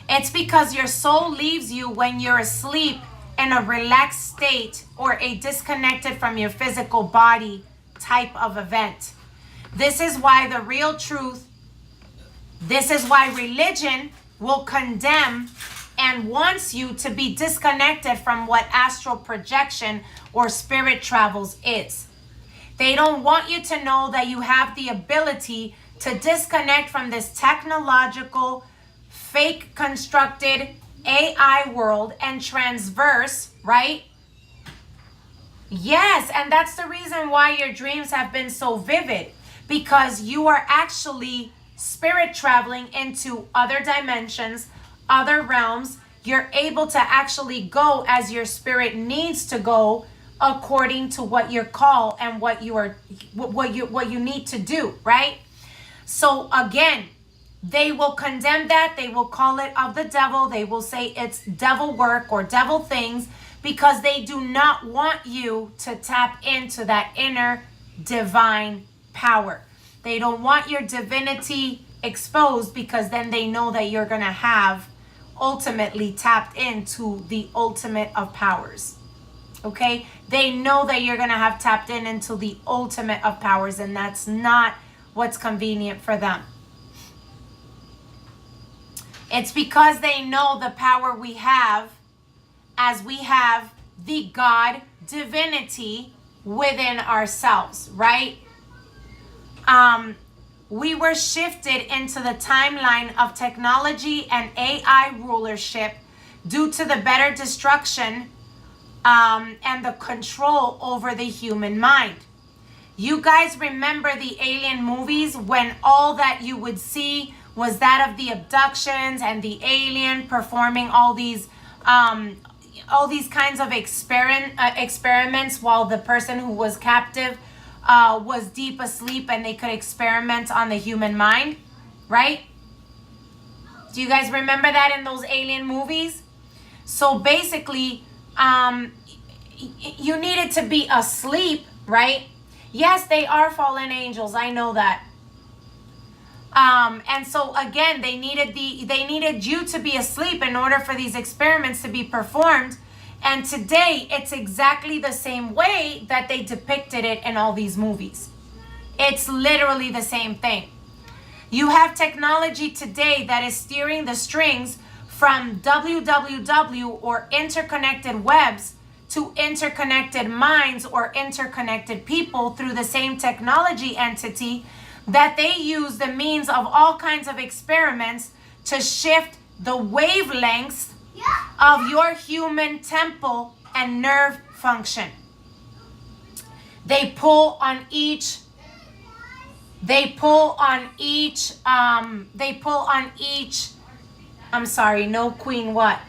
It's because your soul leaves you when you're asleep in a relaxed state or a disconnected from your physical body type of event. This is why the real truth, this is why religion will condemn and wants you to be disconnected from what astral projection or spirit travels is. They don't want you to know that you have the ability to disconnect from this technological, fake constructed AI world and transverse, right? Yes, and that's the reason why your dreams have been so vivid, because you are actually spirit traveling into other dimensions, other realms. You're able to actually go as your spirit needs to go according to what your call and what you need to do, right? So again, they will condemn that. They will call it of the devil. They will say it's devil work or devil things, because they do not want you to tap into that inner divine power. They don't want your divinity exposed, because then they know that you're going to have ultimately tapped into the ultimate of powers. Okay? They know that you're going to have tapped into the ultimate of powers, and that's not what's convenient for them. It's because they know the power we have, as we have the God divinity within ourselves, right? We were shifted into the timeline of technology and AI rulership due to the better destruction and the control over the human mind. You guys remember the alien movies, when all that you would see was that of the abductions and the alien performing all these kinds of experiments while the person who was captive was deep asleep, and they could experiment on the human mind, right? Do you guys remember that in those alien movies? So basically, you needed to be asleep, right? Yes, they are fallen angels. I know that. And so again, they needed you to be asleep in order for these experiments to be performed. And today, it's exactly the same way that they depicted it in all these movies. It's literally the same thing. You have technology today that is steering the strings from www or interconnected webs to interconnected minds or interconnected people through the same technology entity, that they use the means of all kinds of experiments to shift the wavelengths of your human temple and nerve function. They pull on each, I'm sorry, no queen what?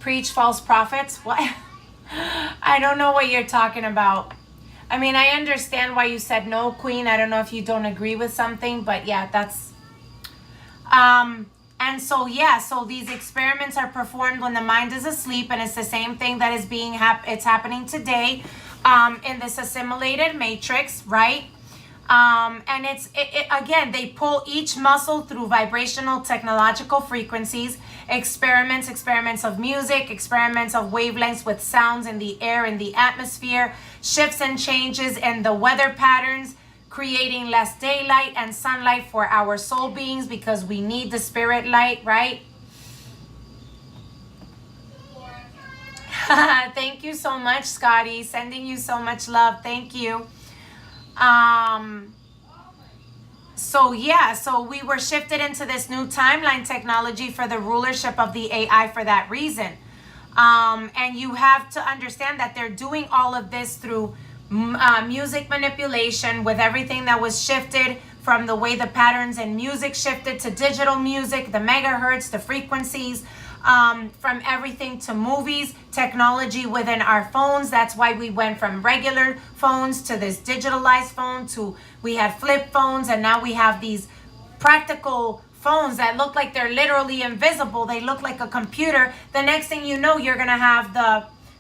Preach false prophets? What? I don't know what you're talking about. I mean, I understand why you said no, queen. I don't know if you don't agree with something, but yeah, that's... And so, yeah, so these experiments are performed when the mind is asleep, and it's the same thing that is being it's happening today in this assimilated matrix, right? And again, they pull each muscle through vibrational technological frequencies, experiments of music, experiments of wavelengths with sounds in the air, in the atmosphere, shifts and changes in the weather patterns, creating less daylight and sunlight for our soul beings because we need the spirit light, right? Thank you so much, Scotty. Sending you so much love. Thank you. So yeah, so we were shifted into this new timeline technology for the rulership of the AI for that reason. And you have to understand that they're doing all of this through music manipulation, with everything that was shifted from the way the patterns in music shifted to digital music, the megahertz, the frequencies, from everything to movies, technology within our phones. That's why we went from regular phones to this digitalized phone, to we had flip phones, and now we have these practical phones that look like they're literally invisible. They look like a computer. The next thing you know, you're gonna have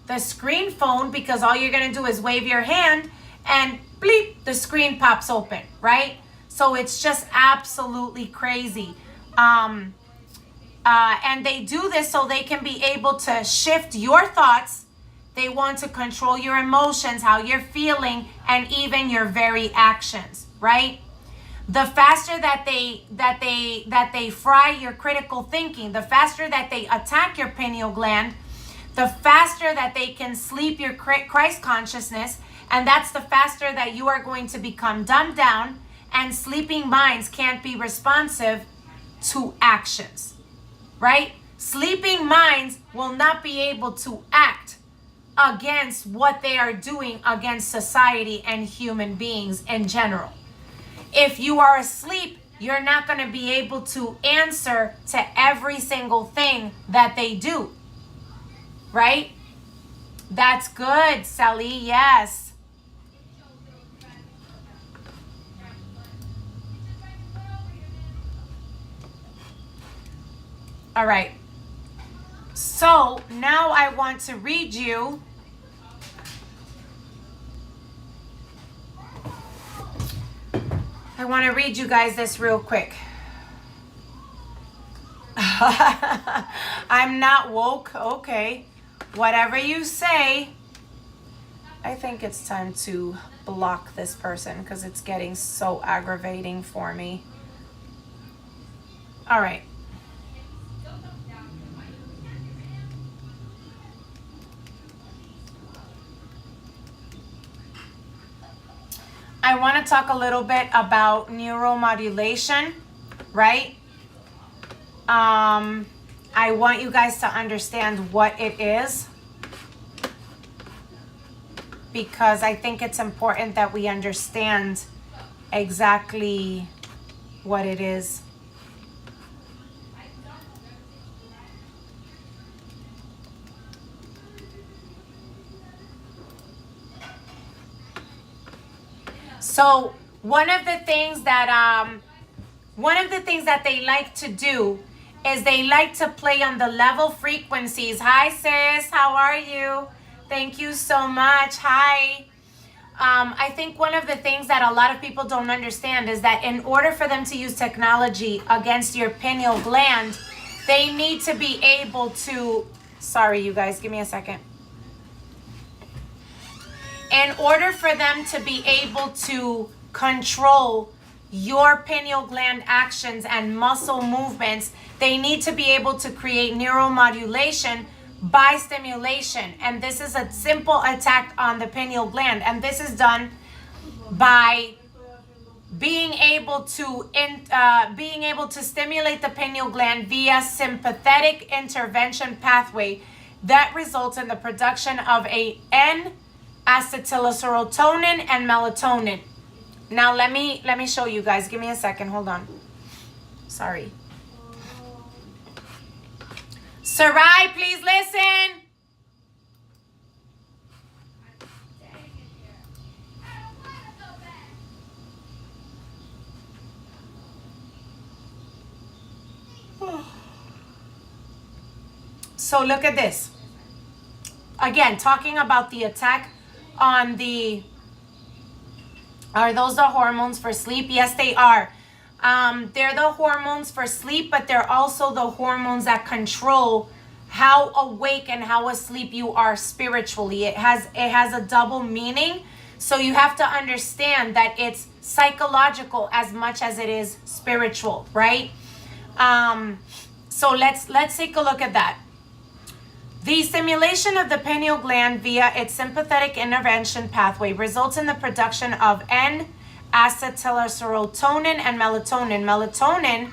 the screen phone, because all you're gonna do is wave your hand and bleep, the screen pops open, right? So it's just absolutely crazy. And they do this so they can be able to shift your thoughts. They want to control your emotions, how you're feeling, and even your very actions, right? The faster that they fry your critical thinking, the faster that they attack your pineal gland, the faster that they can sleep your Christ consciousness, and that's the faster that you are going to become dumbed down, and sleeping minds can't be responsive to actions, right? Sleeping minds will not be able to act against what they are doing against society and human beings in general. If you are asleep, you're not going to be able to answer to every single thing that they do. Right? That's good, Sally. Yes. All right. So now I want to read you guys this real quick. I'm not woke. Okay. Whatever you say. I think it's time to block this person because it's getting so aggravating for me. All right. I want to talk a little bit about neuromodulation, right? I want you guys to understand what it is, because I think it's important that we understand exactly what it is. So one of the things that they like to do is they like to play on the level frequencies. Hi sis, how are you? Thank you so much. Hi. I think one of the things that a lot of people don't understand is that in order for them to use technology against your pineal gland, they need to be able to, sorry you guys, give me a second. In order for them to be able to control your pineal gland actions and muscle movements, they need to be able to create neuromodulation by stimulation. And this is a simple attack on the pineal gland. And this is done by being able to stimulate the pineal gland via sympathetic intervention pathway that results in the production of a N-acetylserotonin and melatonin. Now let me show you guys. Give me a second. Hold on. Sorry. Sarai, please listen. So look at this. Again, talking about the attack on the... Are those the hormones for sleep? Yes, they are. They're the hormones for sleep, but they're also the hormones that control how awake and how asleep you are spiritually. It has a double meaning. So you have to understand that it's psychological as much as it is spiritual, right? So let's take a look at that. The stimulation of the pineal gland via its sympathetic intervention pathway results in the production of N-acetylserotonin and melatonin. Melatonin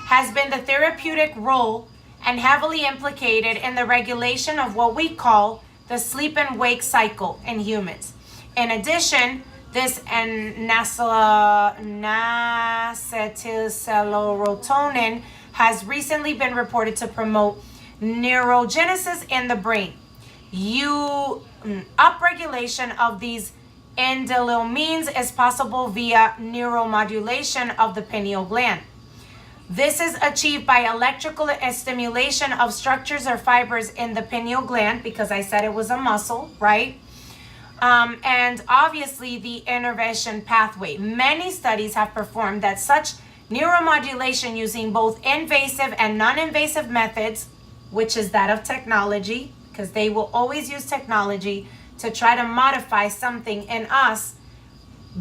has been the therapeutic role and heavily implicated in the regulation of what we call the sleep and wake cycle in humans. In addition, this N-acetylserotonin has recently been reported to promote neurogenesis in the brain. Upregulation of these endomenes is possible via neuromodulation of the pineal gland. This is achieved by electrical stimulation of structures or fibers in the pineal gland, because I said it was a muscle, right? And obviously the innervation pathway. Many studies have performed that such neuromodulation using both invasive and non-invasive methods, which is that of technology, because they will always use technology to try to modify something in us,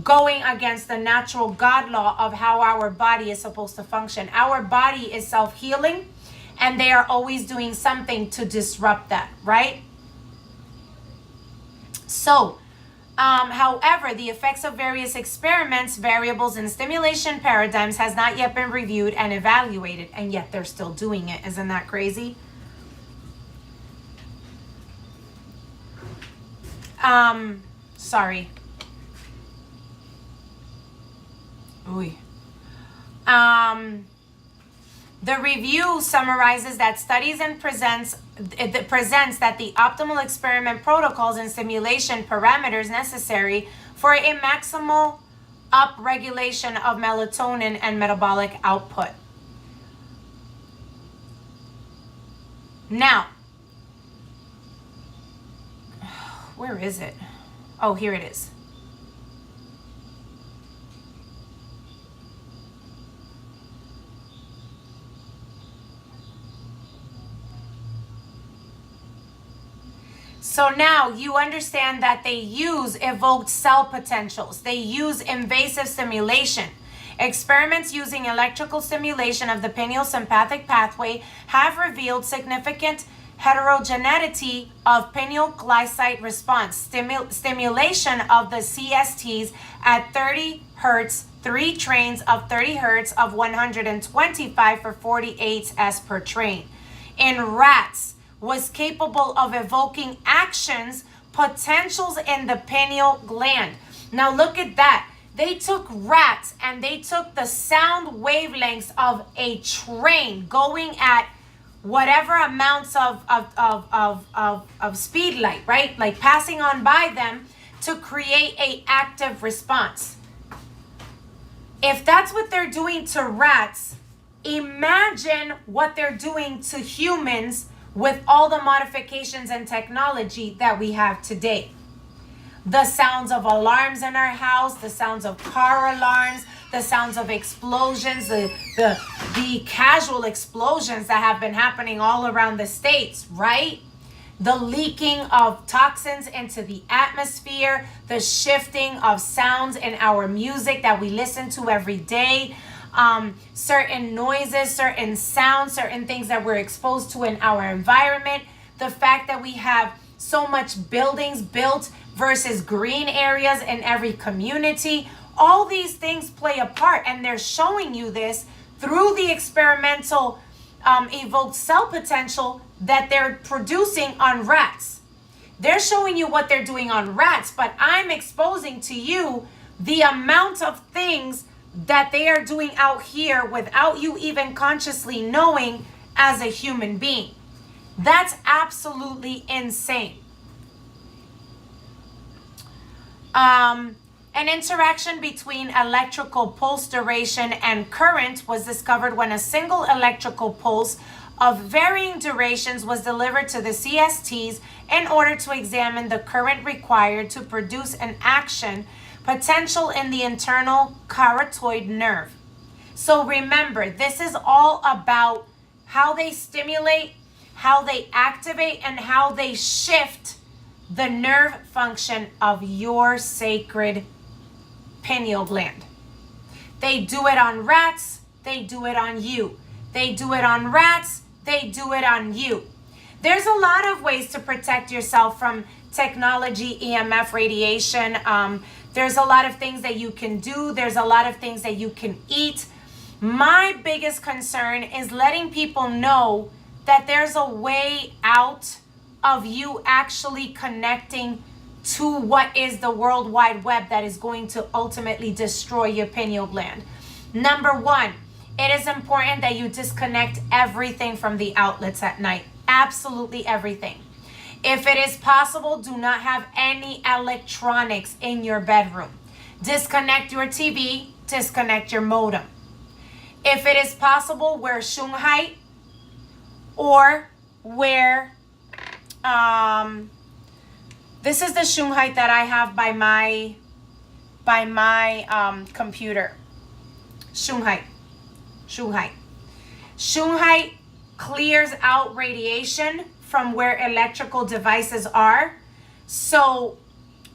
going against the natural God law of how our body is supposed to function. Our body is self-healing, and they are always doing something to disrupt that, right? So, however, the effects of various experiments, variables, and stimulation paradigms has not yet been reviewed and evaluated, and yet they're still doing it. Isn't that crazy? Sorry. Ooh. The review summarizes that studies and presents that the optimal experiment protocols and simulation parameters necessary for a maximal upregulation of melatonin and metabolic output. Now, where is it? Oh, here it is. So now you understand that they use evoked cell potentials. They use invasive stimulation. Experiments using electrical stimulation of the pineal sympathetic pathway have revealed significant heterogeneity of pineal glycite response. Stimulation of the CSTs at 30 hertz, 3 trains of 30 hertz of 125 for 48 S per train. In rats, was capable of evoking actions, potentials in the pineal gland. Now look at that. They took rats and they took the sound wavelengths of a train going at whatever amounts of speed light, right? Like passing on by them to create a active response. If that's what they're doing to rats, imagine what they're doing to humans with all the modifications and technology that we have today. The sounds of alarms in our house, the sounds of car alarms, the sounds of explosions, the casual explosions that have been happening all around the States, right? The leaking of toxins into the atmosphere, the shifting of sounds in our music that we listen to every day, certain noises, certain sounds, certain things that we're exposed to in our environment, the fact that we have so much buildings built versus green areas in every community, All these things play a part, and they're showing you this through the experimental evoked cell potential that they're producing on rats. They're showing you what they're doing on rats, but I'm exposing to you the amount of things that they are doing out here without you even consciously knowing as a human being. That's absolutely insane. An interaction between electrical pulse duration and current was discovered when a single electrical pulse of varying durations was delivered to the CSTs in order to examine the current required to produce an action potential in the internal carotid nerve. So remember, this is all about how they stimulate, how they activate, and how they shift the nerve function of your sacred pineal gland. They do it on rats, they do it on you. They do it on rats, they do it on you. There's a lot of ways to protect yourself from technology, EMF radiation. There's a lot of things that you can do. There's a lot of things that you can eat. My biggest concern is letting people know that there's a way out of you actually connecting to what is the World Wide Web that is going to ultimately destroy your pineal gland. Number one, it is important that you disconnect everything from the outlets at night. Absolutely everything. If it is possible, do not have any electronics in your bedroom. Disconnect your TV, disconnect your modem. If it is possible, wear Shunghai or wear, this is the Shunghai that I have by my computer. Shunghai. Shunghai clears out radiation from where electrical devices are. So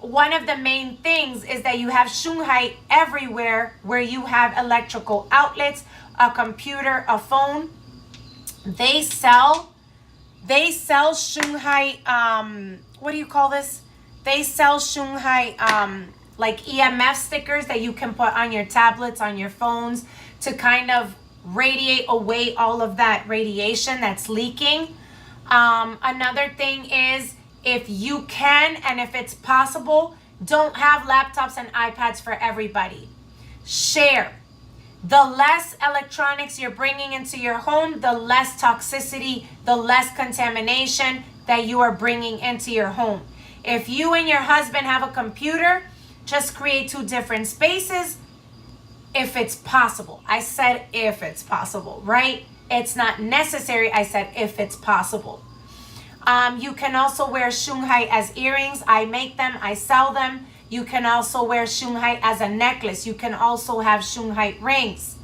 one of the main things is that you have Shunghai everywhere where you have electrical outlets, a computer, a phone. They sell Shunghai, what do you call this? They sell Shunghai like EMF stickers that you can put on your tablets, on your phones to kind of radiate away all of that radiation that's leaking. Another thing is, if you can and if it's possible, don't have laptops and iPads for everybody. Share. The less electronics you're bringing into your home, the less toxicity, the less contamination that you are bringing into your home. If you and your husband have a computer, just create 2 different spaces if it's possible. I said if it's possible, right? It's not necessary. I said if it's possible. You can also wear Shunghai as earrings. I make them, I sell them. You can also wear Shunghai as a necklace. You can also have Shunghai rings.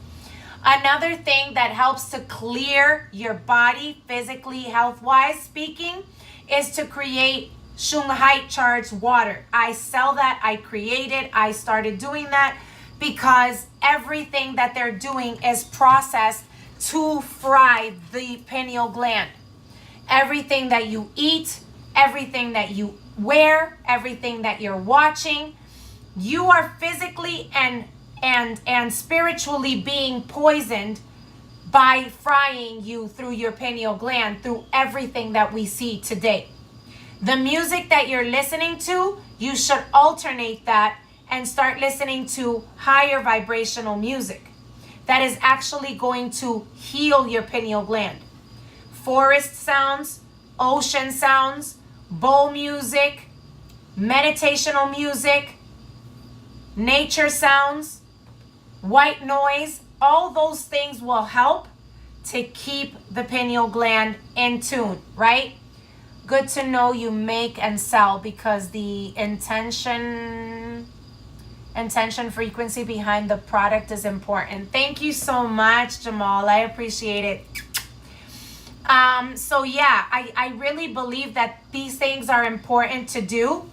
Another thing that helps to clear your body physically, health-wise speaking, is to create Shunghai charged water. I sell that, I create it, I started doing that because everything that they're doing is processed to fry the pineal gland. Everything that you eat, everything that you wear, everything that you're watching, you are physically and spiritually being poisoned by frying you through your pineal gland, through everything that we see today. The music that you're listening to, you should alternate that and start listening to higher vibrational music that is actually going to heal your pineal gland. Forest sounds, ocean sounds, bowl music, meditational music, nature sounds, white noise, all those things will help to keep the pineal gland in tune, right? Good to know you make and sell because the intention frequency behind the product is important. Thank you so much, Jamal. I appreciate it. So yeah, I really believe that these things are important to do.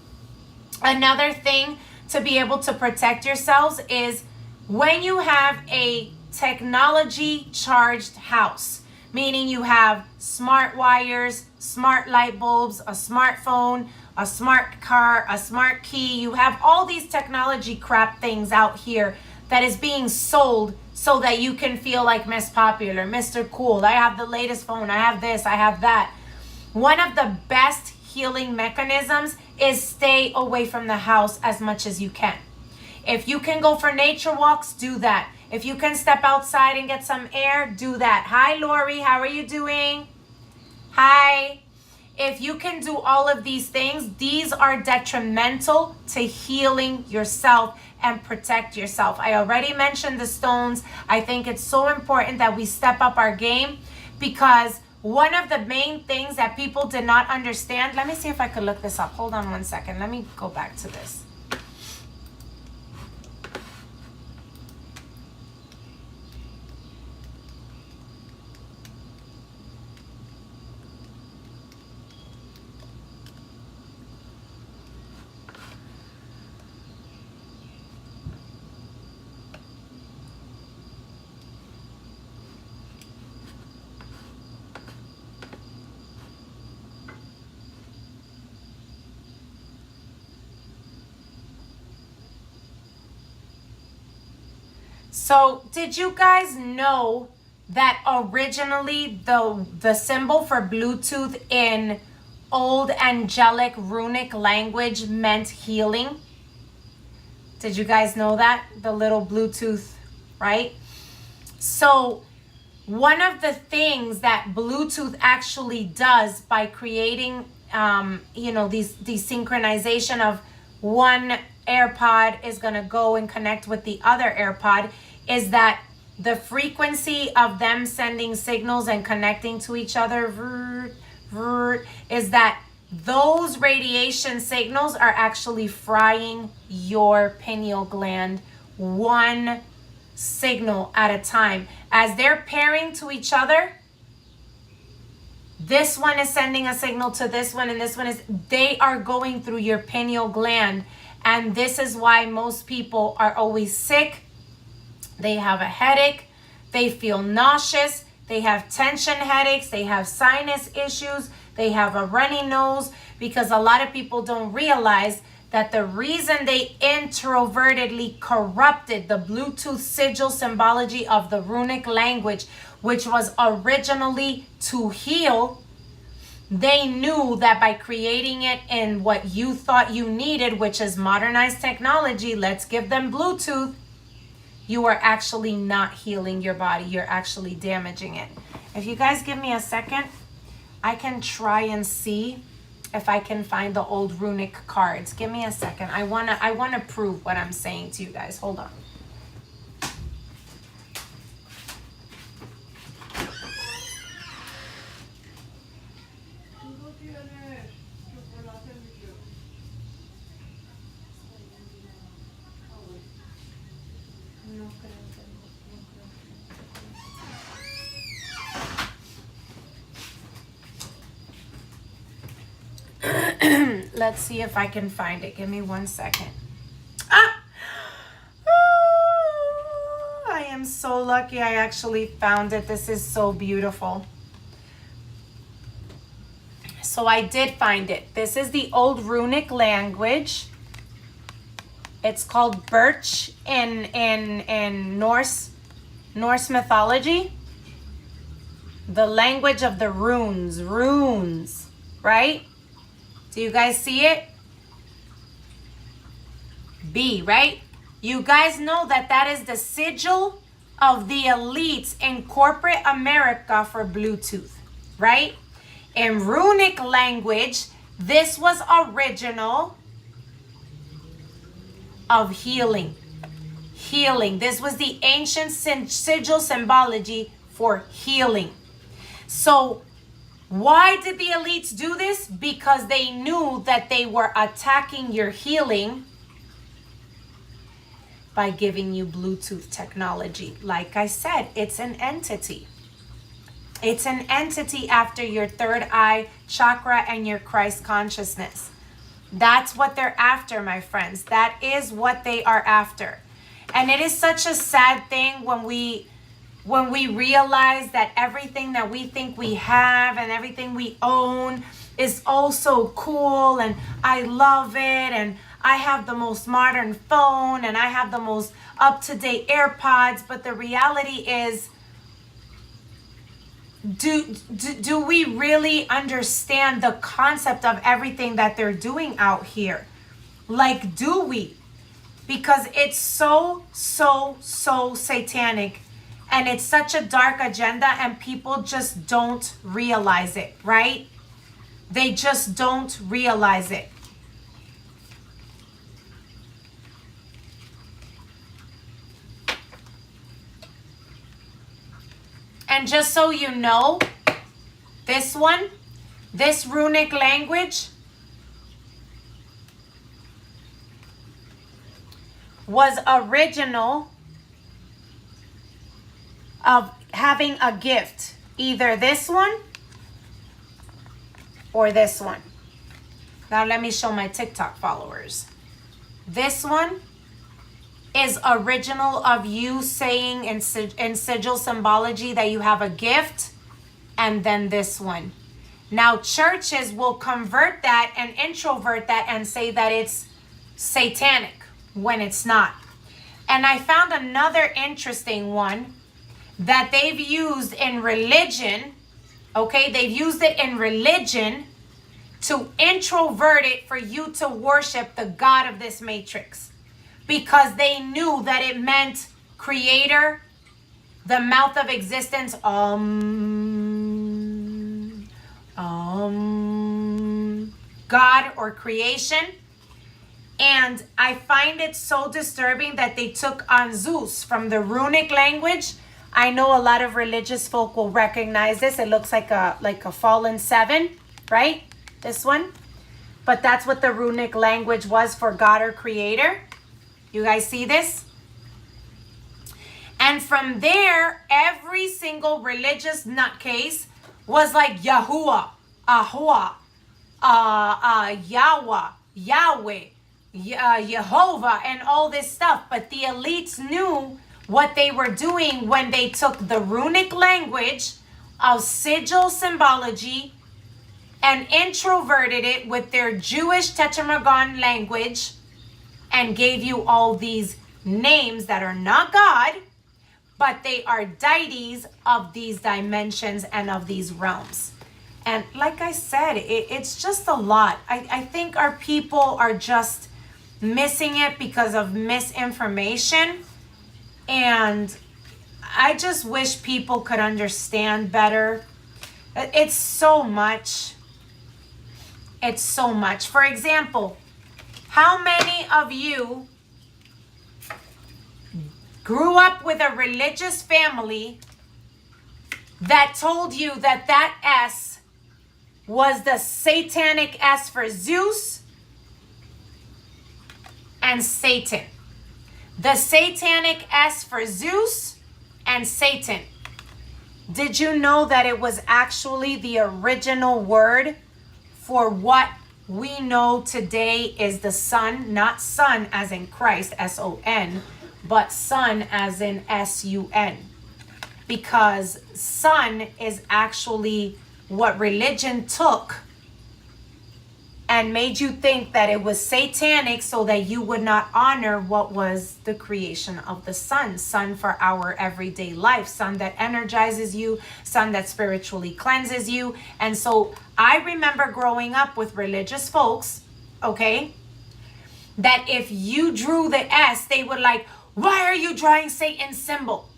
Another thing to be able to protect yourselves is when you have a technology charged house, meaning you have smart wires, smart light bulbs, a smartphone, a smart car, a smart key. You have all these technology crap things out here that is being sold so that you can feel like Miss Popular, Mr. Cool. I have the latest phone. I have this. I have that. One of the best healing mechanisms is stay away from the house as much as you can. If you can go for nature walks, do that. If you can step outside and get some air, do that. Hi, Lori. How are you doing? Hi. If you can do all of these things, these are detrimental to healing yourself and protect yourself. I already mentioned the stones. I think it's so important that we step up our game, because one of the main things that people did not understand, let me see if I could look this up. Hold on one second. Let me go back to this. So did you guys know that originally the symbol for Bluetooth in old angelic runic language meant healing? Did you guys know that? The little Bluetooth, right? So one of the things that Bluetooth actually does by creating, these synchronization of one AirPod is going to go and connect with the other AirPod, is that the frequency of them sending signals and connecting to each other is that those radiation signals are actually frying your pineal gland one signal at a time. As they're pairing to each other, this one is sending a signal to this one, and this one is, they are going through your pineal gland. And this is why most people are always sick. They have a headache. They feel nauseous. They have tension headaches. They have sinus issues. They have a runny nose, because a lot of people don't realize that the reason they introvertedly corrupted the Bluetooth sigil symbology of the runic language, which was originally to heal, they knew that by creating it in what you thought you needed, which is modernized technology, let's give them Bluetooth, you are actually not healing your body. You're actually damaging it. If you guys give me a second, I can try and see if I can find the old runic cards. Give me a second. I wanna prove what I'm saying to you guys. Hold on. Let's see if I can find it. Give me 1 second. I am so lucky I actually found it. This is so beautiful. So I did find it. This is the old runic language. It's called birch in Norse mythology. The language of the runes, right? Do you guys see it? B, right? You guys know that that is the sigil of the elites in corporate America for Bluetooth, right? In runic language, this was original of healing. This was the ancient sigil symbology for healing. So why did the elites do this? Because they knew that they were attacking your healing by giving you Bluetooth technology. Like I said, it's an entity. It's an entity after your third eye chakra and your Christ consciousness. That's what they're after, my friends. That is what they are after. And it is such a sad thing when we realize that everything that we think we have and everything we own is oh so cool and I love it and I have the most modern phone and I have the most up-to-date AirPods, but the reality is, do we really understand the concept of everything that they're doing out here? Like, do we? Because it's so satanic and it's such a dark agenda and people just don't realize it, right? They just don't realize it. And just so you know, this runic language was original of having a gift, either this one or this one. Now let me show my TikTok followers. This one is original of you saying in sigil symbology that you have a gift, and then this one. Now churches will convert that and introvert that and say that it's satanic when it's not. And I found another interesting one that they've used in religion. Okay, they've used it in religion to introvert it for you to worship the God of this matrix, because they knew that it meant creator, the mouth of existence, God or creation. And I find it so disturbing that they took on Zeus from the runic language. I know a lot of religious folk will recognize this. It looks like a fallen seven, right? This one. But that's what the runic language was for God or creator. You guys see this? And from there, every single religious nutcase was like Yahuwah, Ahua, Yahweh, Yahweh, Jehovah, and all this stuff. But the elites knew what they were doing when they took the runic language of sigil symbology and introverted it with their Jewish Tetragrammaton language and gave you all these names that are not God, but they are deities of these dimensions and of these realms. And like I said, it's just a lot. I think our people are just missing it because of misinformation. And I just wish people could understand better. It's so much. It's so much. For example, how many of you grew up with a religious family that told you that that S was the satanic S for Zeus and Satan? The satanic S for Zeus and Satan. Did you know that it was actually the original word for what we know today is the sun? Not sun as in Christ, S-O-N, but sun as in S-U-N. Because sun is actually what religion took and made you think that it was satanic so that you would not honor what was the creation of the sun. Sun for our everyday life. Sun that energizes you. Sun that spiritually cleanses you. And so I remember growing up with religious folks, okay, that if you drew the S, they would like, why are you drawing Satan's symbol?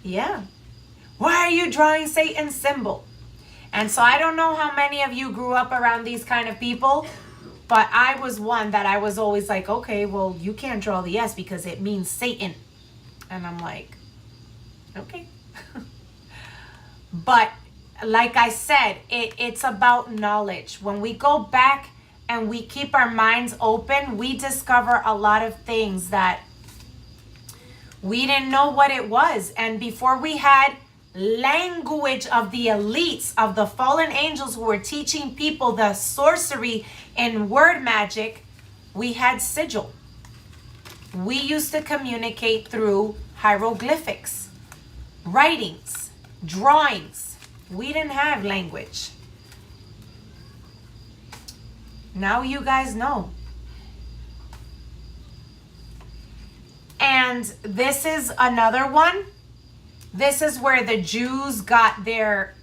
Yeah. Why are you drawing Satan's symbol? And so I don't know how many of you grew up around these kind of people, but I was one that I was always like, okay, well, you can't draw the S because it means Satan. And I'm like, okay. But like I said, it's about knowledge. When we go back and we keep our minds open, we discover a lot of things that we didn't know what it was. And before we had language of the elites, of the fallen angels who were teaching people the sorcery and word magic, we had sigil. We used to communicate through hieroglyphics, writings, drawings. We didn't have language. Now you guys know. And this is another one. This is where the Jews got their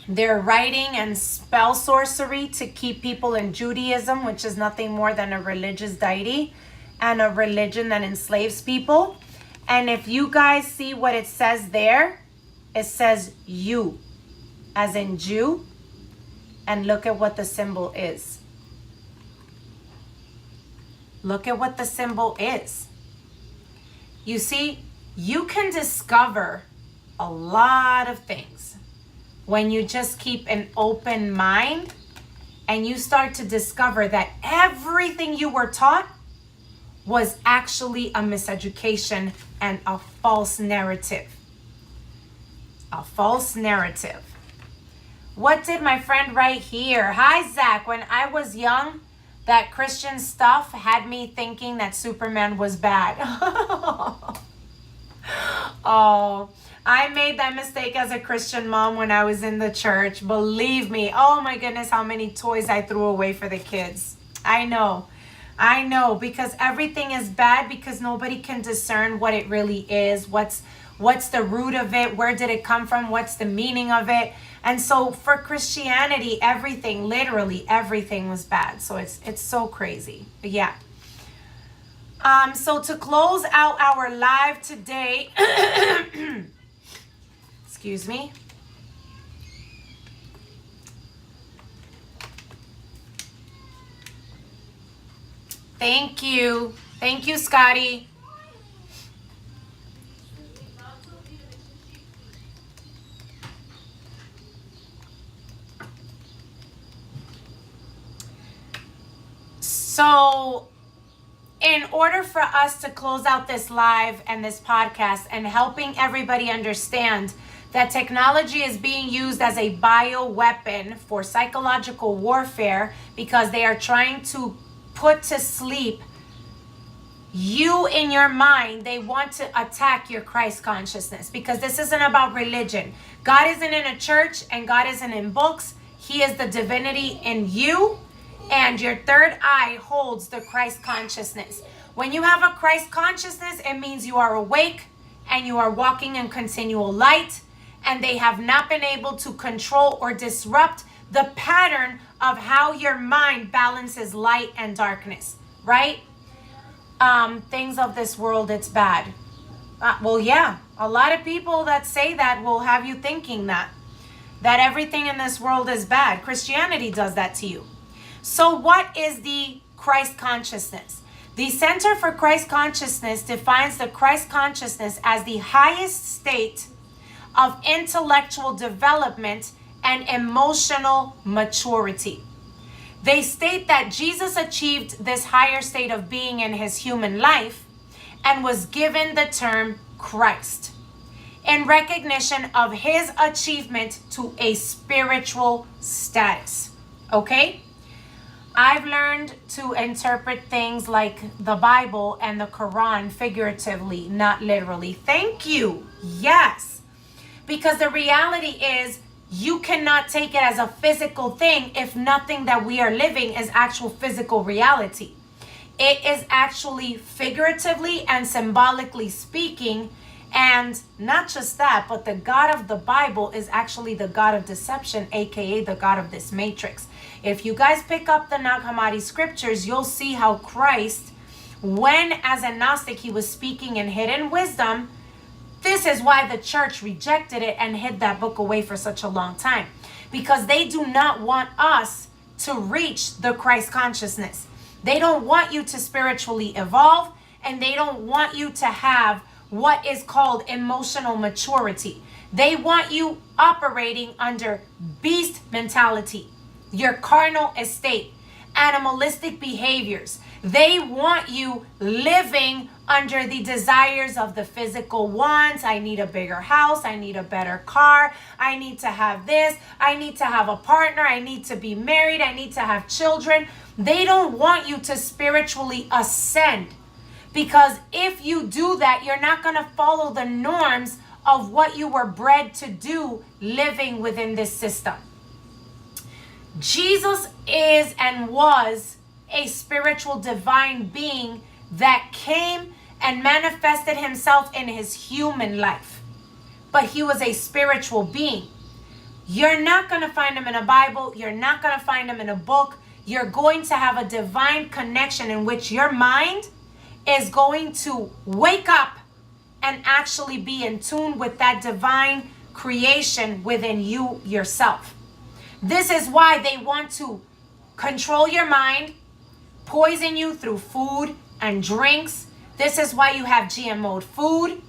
their writing and spell sorcery to keep people in Judaism, which is nothing more than a religious deity and a religion that enslaves people. And if you guys see what it says there, it says you, as in Jew. And look at what the symbol is. Look at what the symbol is. You see, you can discover a lot of things when you just keep an open mind and you start to discover that everything you were taught was actually a miseducation and a false narrative. A false narrative. What did my friend write here? Hi, Zach. When I was young, that Christian stuff had me thinking that Superman was bad. Oh, I made that mistake as a Christian mom when I was in the church. Believe me. Oh my goodness, how many toys I threw away for the kids. I know, because everything is bad because nobody can discern what it really is. What's the root of it? Where did it come from? What's the meaning of it? And so for Christianity, everything, literally everything was bad. So it's so crazy. But yeah. So to close out our live today, excuse me. Thank you. Thank you, Scotty. So in order for us to close out this live and this podcast and helping everybody understand that technology is being used as a bioweapon for psychological warfare because they are trying to put to sleep you in your mind. They want to attack your Christ consciousness because this isn't about religion. God isn't in a church and God isn't in books. He is the divinity in you. And your third eye holds the Christ consciousness. When you have a Christ consciousness, it means you are awake and you are walking in continual light. And they have not been able to control or disrupt the pattern of how your mind balances light and darkness, right? Things of this world, it's bad. Well, yeah, a lot of people that say that will have you thinking that everything in this world is bad. Christianity does that to you. So what is the Christ consciousness? The Center for Christ Consciousness defines the Christ consciousness as the highest state of intellectual development and emotional maturity. They state that Jesus achieved this higher state of being in his human life and was given the term Christ in recognition of his achievement to a spiritual status. Okay? I've learned to interpret things like the Bible and the Quran figuratively, not literally. Thank you. Yes. Because the reality is you cannot take it as a physical thing if nothing that we are living is actual physical reality. It is actually figuratively and symbolically speaking. And not just that, but the God of the Bible is actually the God of deception, aka the God of this matrix. If you guys pick up the Nag Hammadi scriptures, you'll see how Christ, when as a Gnostic he was speaking in hidden wisdom, this is why the church rejected it and hid that book away for such a long time. Because they do not want us to reach the Christ consciousness. They don't want you to spiritually evolve, and they don't want you to have what is called emotional maturity. They want you operating under beast mentality, your carnal estate, animalistic behaviors. They want you living under the desires of the physical wants. I need a bigger house. I need a better car. I need to have this. I need to have a partner. I need to be married. I need to have children. They don't want you to spiritually ascend. Because if you do that, you're not going to follow the norms of what you were bred to do living within this system. Jesus is and was a spiritual divine being that came and manifested himself in his human life. But he was a spiritual being. You're not going to find him in a Bible. You're not going to find him in a book. You're going to have a divine connection in which your mind is going to wake up and actually be in tune with that divine creation within you yourself. This is why they want to control your mind, poison you through food and drinks. This is why you have GMO food.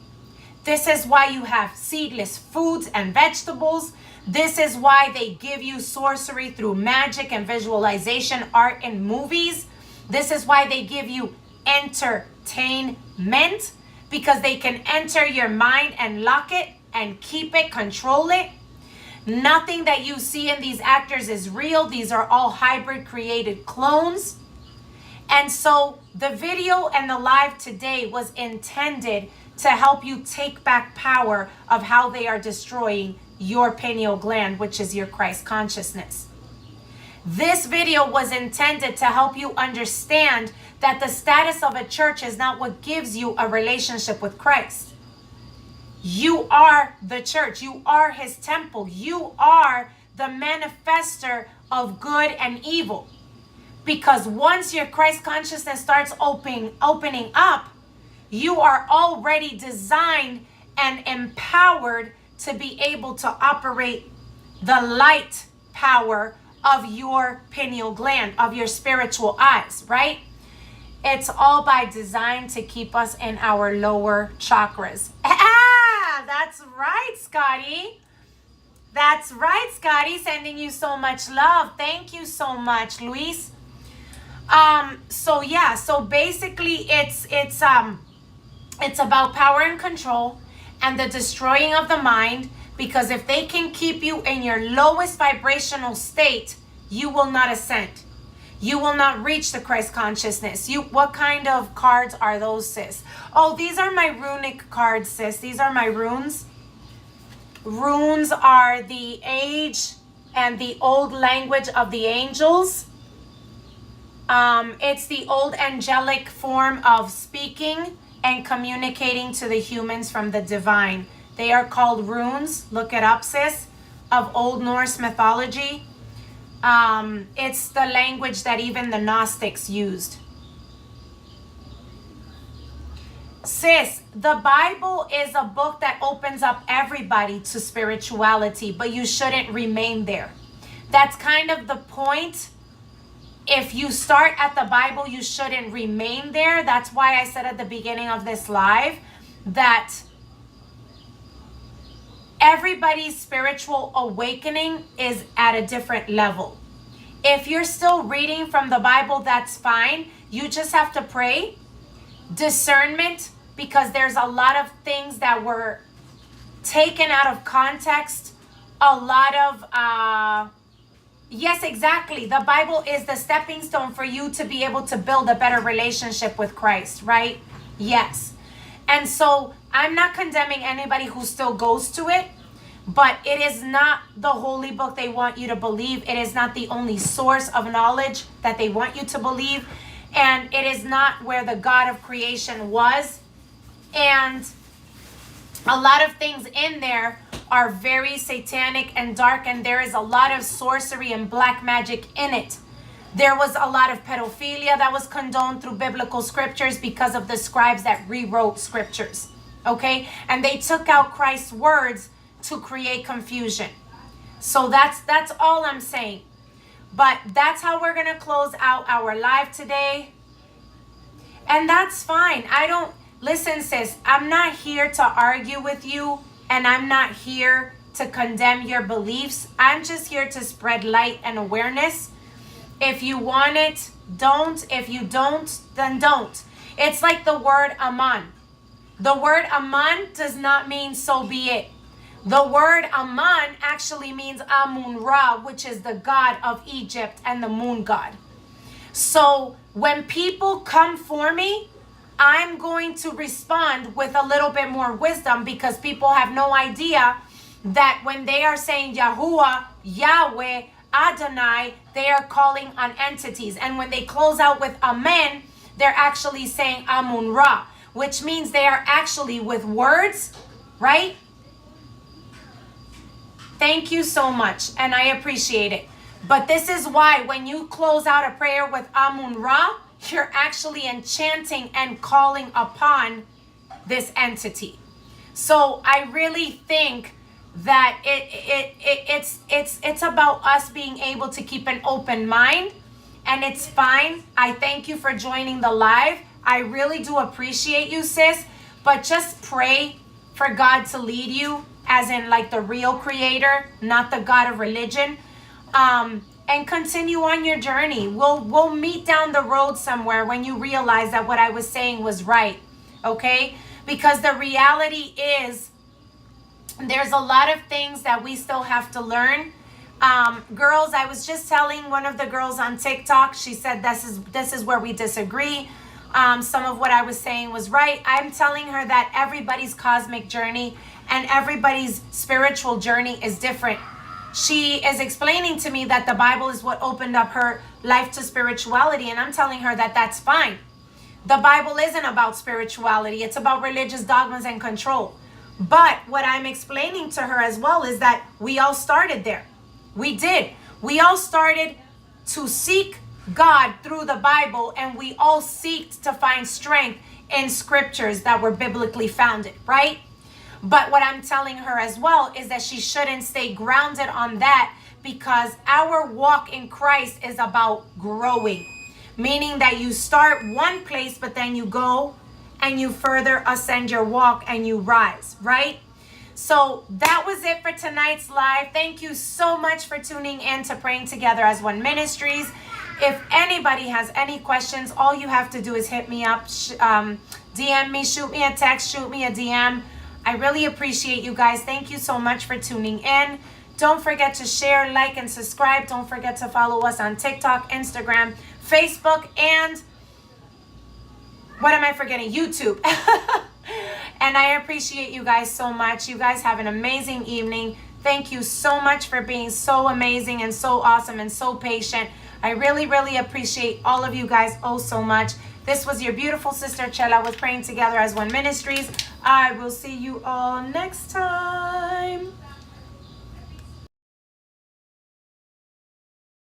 This is why you have seedless foods and vegetables. This is why they give you sorcery through magic and visualization, art and movies. This is why they give you entertainment, because they can enter your mind and lock it and keep it, control it. Nothing that you see in these actors is real. These are all hybrid created clones. And so the video and the live today was intended to help you take back power of how they are destroying your pineal gland, which is your Christ consciousness. This video was intended to help you understand that the status of a church is not what gives you a relationship with Christ. You are the church. You are his temple. You are the manifester of good and evil. Because once your Christ consciousness starts opening up, you are already designed and empowered to be able to operate the light power of your pineal gland, of your spiritual eyes, right? It's all by design to keep us in our lower chakras. Ah, that's right, Scotty. That's right, Scotty. Sending you so much love. Thank you so much, Luis. So basically it's about power and control and the destroying of the mind, because if they can keep you in your lowest vibrational state, you will not ascend. You will not reach the Christ consciousness. What kind of cards are those, sis? Oh, these are my runic cards, sis. These are my runes. Runes are the age and the old language of the angels. It's the old angelic form of speaking and communicating to the humans from the divine. They are called runes. Look it up, sis, of Old Norse mythology. It's the language that even the Gnostics used. Sis, the Bible is a book that opens up everybody to spirituality, but you shouldn't remain there. That's kind of the point. If you start at the Bible, you shouldn't remain there. That's why I said at the beginning of this live that everybody's spiritual awakening is at a different level. If you're still reading from the Bible, that's fine. You just have to pray. Discernment, because there's a lot of things that were taken out of context. A lot of yes, exactly. The Bible is the stepping stone for you to be able to build a better relationship with Christ, right? Yes. And so I'm not condemning anybody who still goes to it, but it is not the holy book they want you to believe. It is not the only source of knowledge that they want you to believe. And it is not where the God of creation was. And a lot of things in there are very satanic and dark, and there is a lot of sorcery and black magic in it. There was a lot of pedophilia that was condoned through biblical scriptures because of the scribes that rewrote scriptures, okay? And they took out Christ's words to create confusion. So that's all I'm saying. But that's how we're gonna close out our live today. And that's fine. Listen, sis, I'm not here to argue with you, and I'm not here to condemn your beliefs. I'm just here to spread light and awareness. If you want it, don't. If you don't, then don't. It's like the word Aman. The word Aman does not mean so be it. The word Aman actually means Amun-Ra, which is the god of Egypt and the moon god. So when people come for me, I'm going to respond with a little bit more wisdom, because people have no idea that when they are saying Yahuwah, Yahweh, Adonai, they are calling on entities. And when they close out with Amen, they're actually saying Amun Ra, which means they are actually with words, right? Thank you so much, and I appreciate it. But this is why when you close out a prayer with Amun Ra, you're actually enchanting and calling upon this entity. So I really think that it's about us being able to keep an open mind, and it's fine. I thank you for joining the live. I really do appreciate you, sis, but just pray for God to lead you, as in like the real creator, not the God of religion, and continue on your journey. We'll meet down the road somewhere when you realize that what I was saying was right, okay? Because the reality is there's a lot of things that we still have to learn. Girls, I was just telling one of the girls on TikTok, she said this is where we disagree. Some of what I was saying was right. I'm telling her that everybody's cosmic journey and everybody's spiritual journey is different. She is explaining to me that the Bible is what opened up her life to spirituality, and I'm telling her that that's fine. The Bible isn't about spirituality. It's about religious dogmas and control. But what I'm explaining to her as well is that we all started there. We did. We all started to seek God through the Bible, and we all seeked to find strength in scriptures that were biblically founded, right? But what I'm telling her as well is that she shouldn't stay grounded on that, because our walk in Christ is about growing, meaning that you start one place, but then you go and you further ascend your walk and you rise, right? So that was it for tonight's live. Thank you so much for tuning in to Praying Together as One Ministries. If anybody has any questions, all you have to do is hit me up, DM me, shoot me a text, shoot me a DM. I really appreciate you guys. Thank you so much for tuning in. Don't forget to share, like, and subscribe. Don't forget to follow us on TikTok, Instagram, Facebook, and what am I forgetting? YouTube. And I appreciate you guys so much. You guys have an amazing evening. Thank you so much for being so amazing and so awesome and so patient. I really, really appreciate all of you guys oh so much. This was your beautiful sister Chela with Praying Together as One Ministries. I will see you all next time.